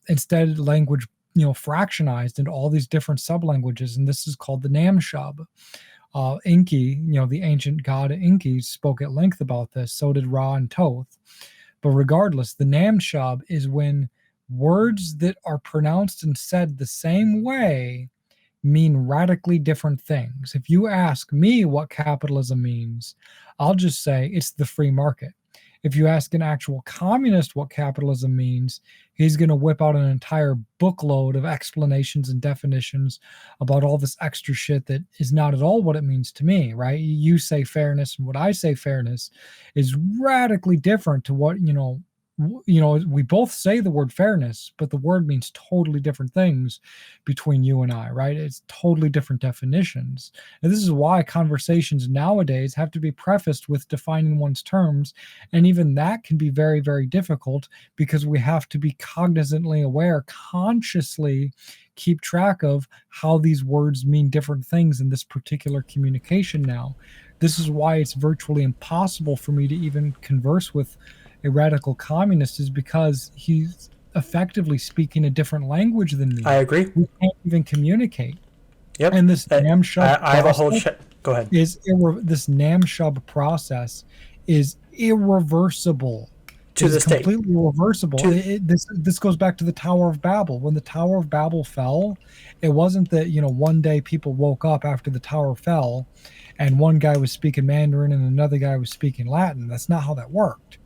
Speaker 6: Instead, language fractionized into all these different sub-languages, and this is called the NAMSHAB. Enki, the ancient god Enki, spoke at length about this. So did Ra and Thoth. But regardless, the NAMSHAB is when words that are pronounced and said the same way mean radically different things. If you ask me what capitalism means, I'll just say it's the free market. If you ask an actual communist what capitalism means, he's going to whip out an entire bookload of explanations and definitions about all this extra shit that is not at all what it means to me, right? You say fairness, and what I say fairness is radically different to what, we both say the word fairness, but the word means totally different things between you and I, right? It's totally different definitions. And this is why conversations nowadays have to be prefaced with defining one's terms. And even that can be very, very difficult because we have to be cognizantly aware, consciously keep track of how these words mean different things in this particular communication now. This is why it's virtually impossible for me to even converse with a radical communist, is because he's effectively speaking a different language than me.
Speaker 3: I agree.
Speaker 6: We can't even communicate.
Speaker 3: Yep.
Speaker 6: And this NAMSHAB
Speaker 3: I have a whole go ahead.
Speaker 6: This NAMSHAB process is irreversible.
Speaker 3: To this day.
Speaker 6: Completely irreversible. This goes back to the Tower of Babel. When the Tower of Babel fell, it wasn't that, one day people woke up after the tower fell and one guy was speaking Mandarin and another guy was speaking Latin. That's not how that worked.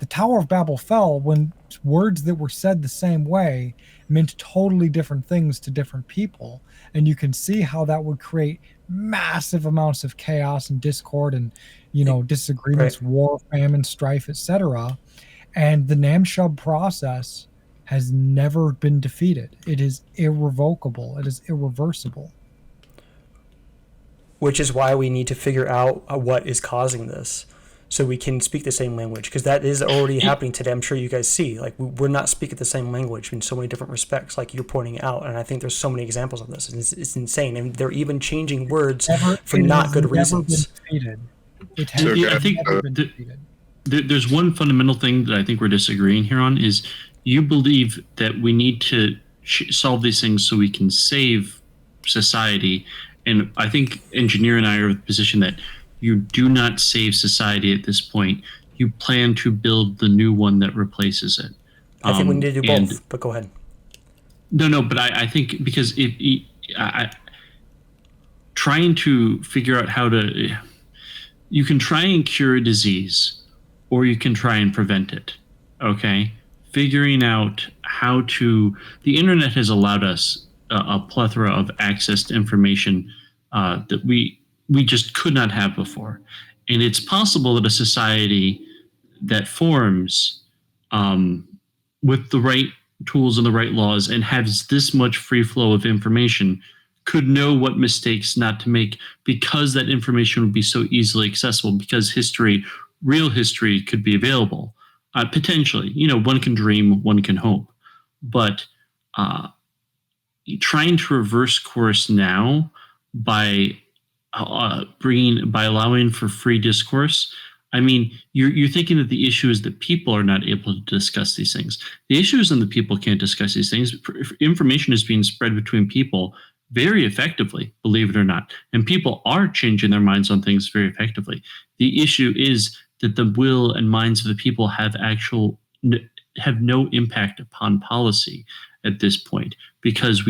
Speaker 6: The Tower of Babel fell when words that were said the same way meant totally different things to different people. And you can see how that would create massive amounts of chaos and discord and, disagreements, right. War, famine, strife, etc. And the NAMSHAB process has never been defeated. It is irrevocable. It is irreversible.
Speaker 3: Which is why we need to figure out what is causing this, so we can speak the same language, because that is already happening today. I'm sure you guys see, like, we're not speaking the same language in so many different respects, like you're pointing out. And I think there's so many examples of this, and it's insane. And they're even changing words for not good reasons.
Speaker 5: I think there's one fundamental thing that I think we're disagreeing here on is you believe that we need to solve these things so we can save society. And I think Engineer and I are in the position that you do not save society at this point. You plan to build the new one that replaces it.
Speaker 3: I think we need to do both, but go ahead.
Speaker 5: No, but I think because trying to figure out how to, you can try and cure a disease, or you can try and prevent it. Okay, figuring out how to. The internet has allowed us a plethora of access to information that we just could not have before, and it's possible that a society that forms with the right tools and the right laws and has this much free flow of information could know what mistakes not to make, because that information would be so easily accessible, because history, real history, could be available. Potentially, one can dream, one can hope, but trying to reverse course now by allowing for free discourse. I mean, you're thinking that the issue is that people are not able to discuss these things. The issue isn't that people can't discuss these things. Information is being spread between people very effectively, believe it or not. And people are changing their minds on things very effectively. The issue is that the will and minds of the people have no impact upon policy at this point, because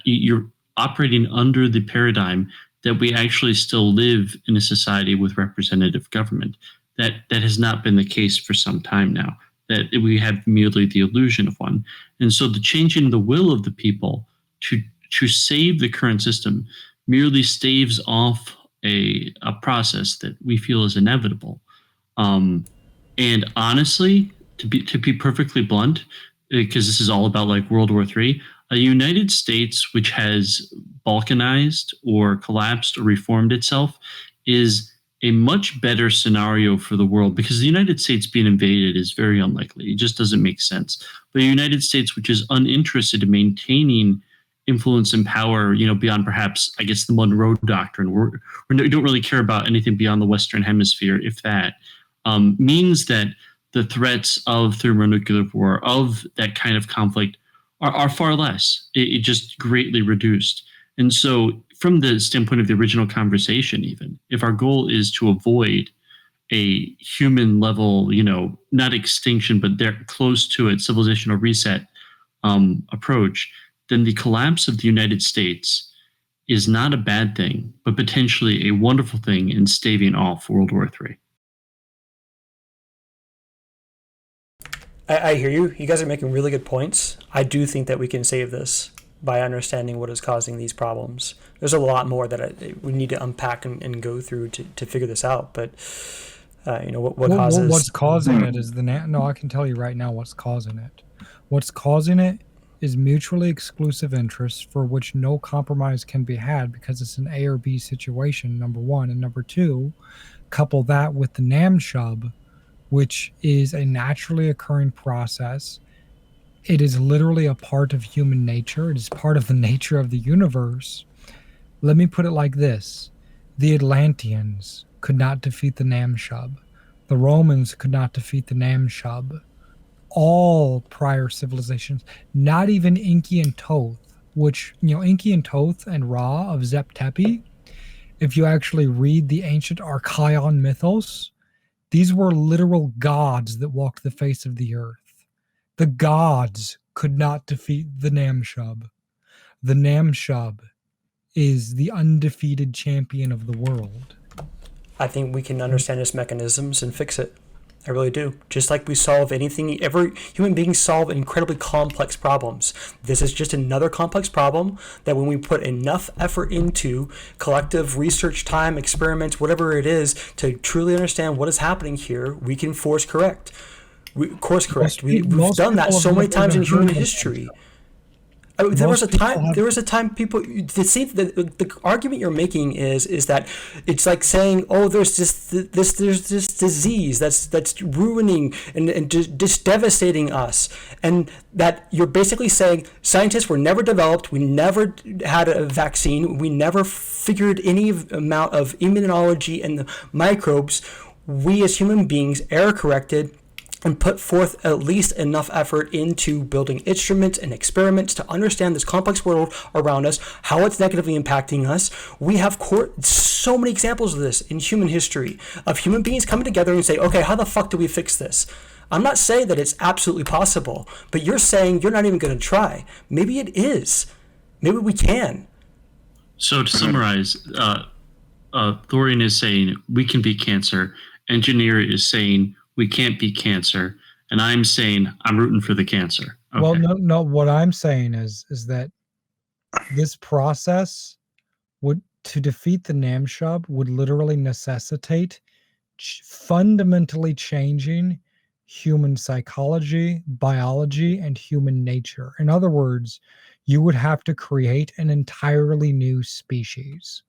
Speaker 5: you're operating under the paradigm that we actually still live in a society with representative government. That has not been the case for some time now, that we have merely the illusion of one. And so the changing the will of the people to save the current system merely staves off a process that we feel is inevitable. And honestly, to be perfectly blunt, because this is all about like World War III, a United States which has balkanized or collapsed or reformed itself is a much better scenario for the world, because the United States being invaded is very unlikely. It just doesn't make sense. But a United States which is uninterested in maintaining influence and power, beyond perhaps, I guess, the Monroe Doctrine, we don't really care about anything beyond the Western Hemisphere, if that, means that the threats of thermonuclear war, of that kind of conflict, are far less. It just greatly reduced. And so from the standpoint of the original conversation, even if our goal is to avoid a human level, not extinction, but they're close to it, civilizational reset approach, then the collapse of the United States is not a bad thing, but potentially a wonderful thing in staving off World War III.
Speaker 3: I hear you. You guys are making really good points. I do think that we can save this by understanding what is causing these problems. There's a lot more that we need to unpack and go through to figure this out. But what causes?
Speaker 6: What's causing it is no. I can tell you right now what's causing it. What's causing it is mutually exclusive interests for which no compromise can be had, because it's an A or B situation, number one. And number two, couple that with the Namshub, which is a naturally occurring process. It is literally a part of human nature. It is part of the nature of the universe. Let me put it like this. The Atlanteans could not defeat the Namshub. The Romans could not defeat the Namshub. All prior civilizations, not even Enki and Thoth, which, Enki and Thoth and Ra of Zep Tepi, if you actually read the ancient Archaean mythos, these were literal gods that walked the face of the earth. The gods could not defeat the Namshub. The Namshub is the undefeated champion of the world.
Speaker 3: I think we can understand its mechanisms and fix it. I really do. Just like we solve anything, every human beings solve incredibly complex problems. This is just another complex problem that when we put enough effort into collective research time, experiments, whatever it is, to truly understand what is happening here, we can course correct. We've done that so many times in human history. There was a time people the argument you're making is that it's like saying, oh, there's this disease that's ruining and just devastating us, and that you're basically saying scientists were never developed, we never had a vaccine, we never figured any amount of immunology and the microbes. We as human beings error corrected and put forth at least enough effort into building instruments and experiments to understand this complex world around us, how it's negatively impacting us. We have so many examples of this in human history, of human beings coming together and say, okay, how the fuck do we fix this? I'm not saying that it's absolutely possible, but you're saying you're not even going to try. Maybe it is. Maybe we can.
Speaker 5: So to summarize, Thorian is saying we can beat cancer. Engineer is saying we can't beat cancer, and I'm saying I'm rooting for the cancer. Okay.
Speaker 6: Well, no. What I'm saying is that this process to defeat the Namshub would literally necessitate fundamentally changing human psychology, biology, and human nature. In other words, you would have to create an entirely new species.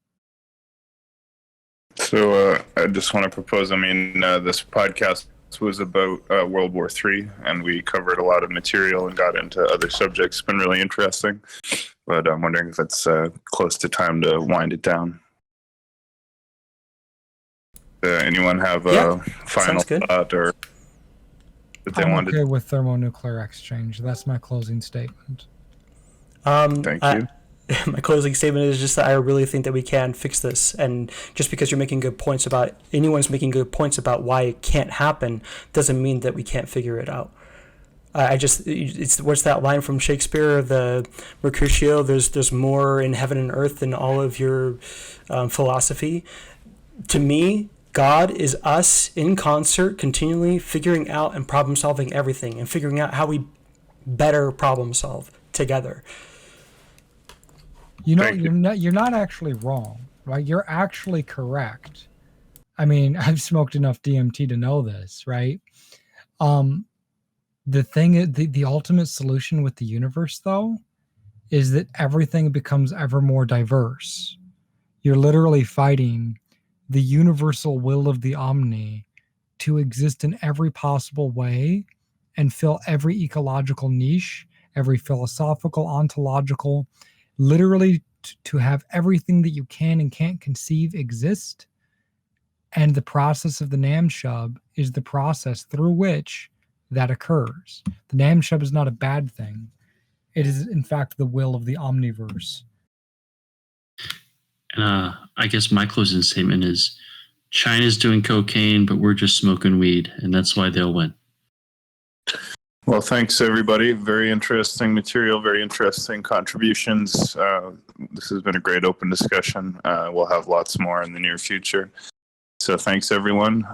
Speaker 1: So I just want to propose, this podcast was about World War III, and we covered a lot of material and got into other subjects. It's been really interesting, but I'm wondering if it's close to time to wind it down. Anyone have a final thought or that they wanted?
Speaker 6: I'm okay with thermonuclear exchange. That's my closing statement.
Speaker 1: Thank you.
Speaker 3: My closing statement is just that I really think that we can fix this, and just because you're making good points about anyone's making good points about why it can't happen doesn't mean that we can't figure it out. It's what's that line from Shakespeare, the Mercutio? There's more in heaven and earth than all of your philosophy. To me, God is us in concert, continually figuring out and problem solving everything, and figuring out how we better problem solve together.
Speaker 6: You're not actually wrong, right? You're actually correct. I mean, I've smoked enough DMT to know this, right? The thing is, the ultimate solution with the universe, though, is that everything becomes ever more diverse. You're literally fighting the universal will of the Omni to exist in every possible way and fill every ecological niche, every philosophical, ontological, literally to have everything that you can and can't conceive exist. And the process of the Namshub is the process through which that occurs. The Namshub is not a bad thing. It is, in fact, the will of the omniverse.
Speaker 5: And I guess my closing statement is China's doing cocaine, but we're just smoking weed, and that's why they'll win.
Speaker 1: Well, thanks, everybody. Very interesting material, very interesting contributions. This has been a great open discussion. We'll have lots more in the near future. So thanks, everyone.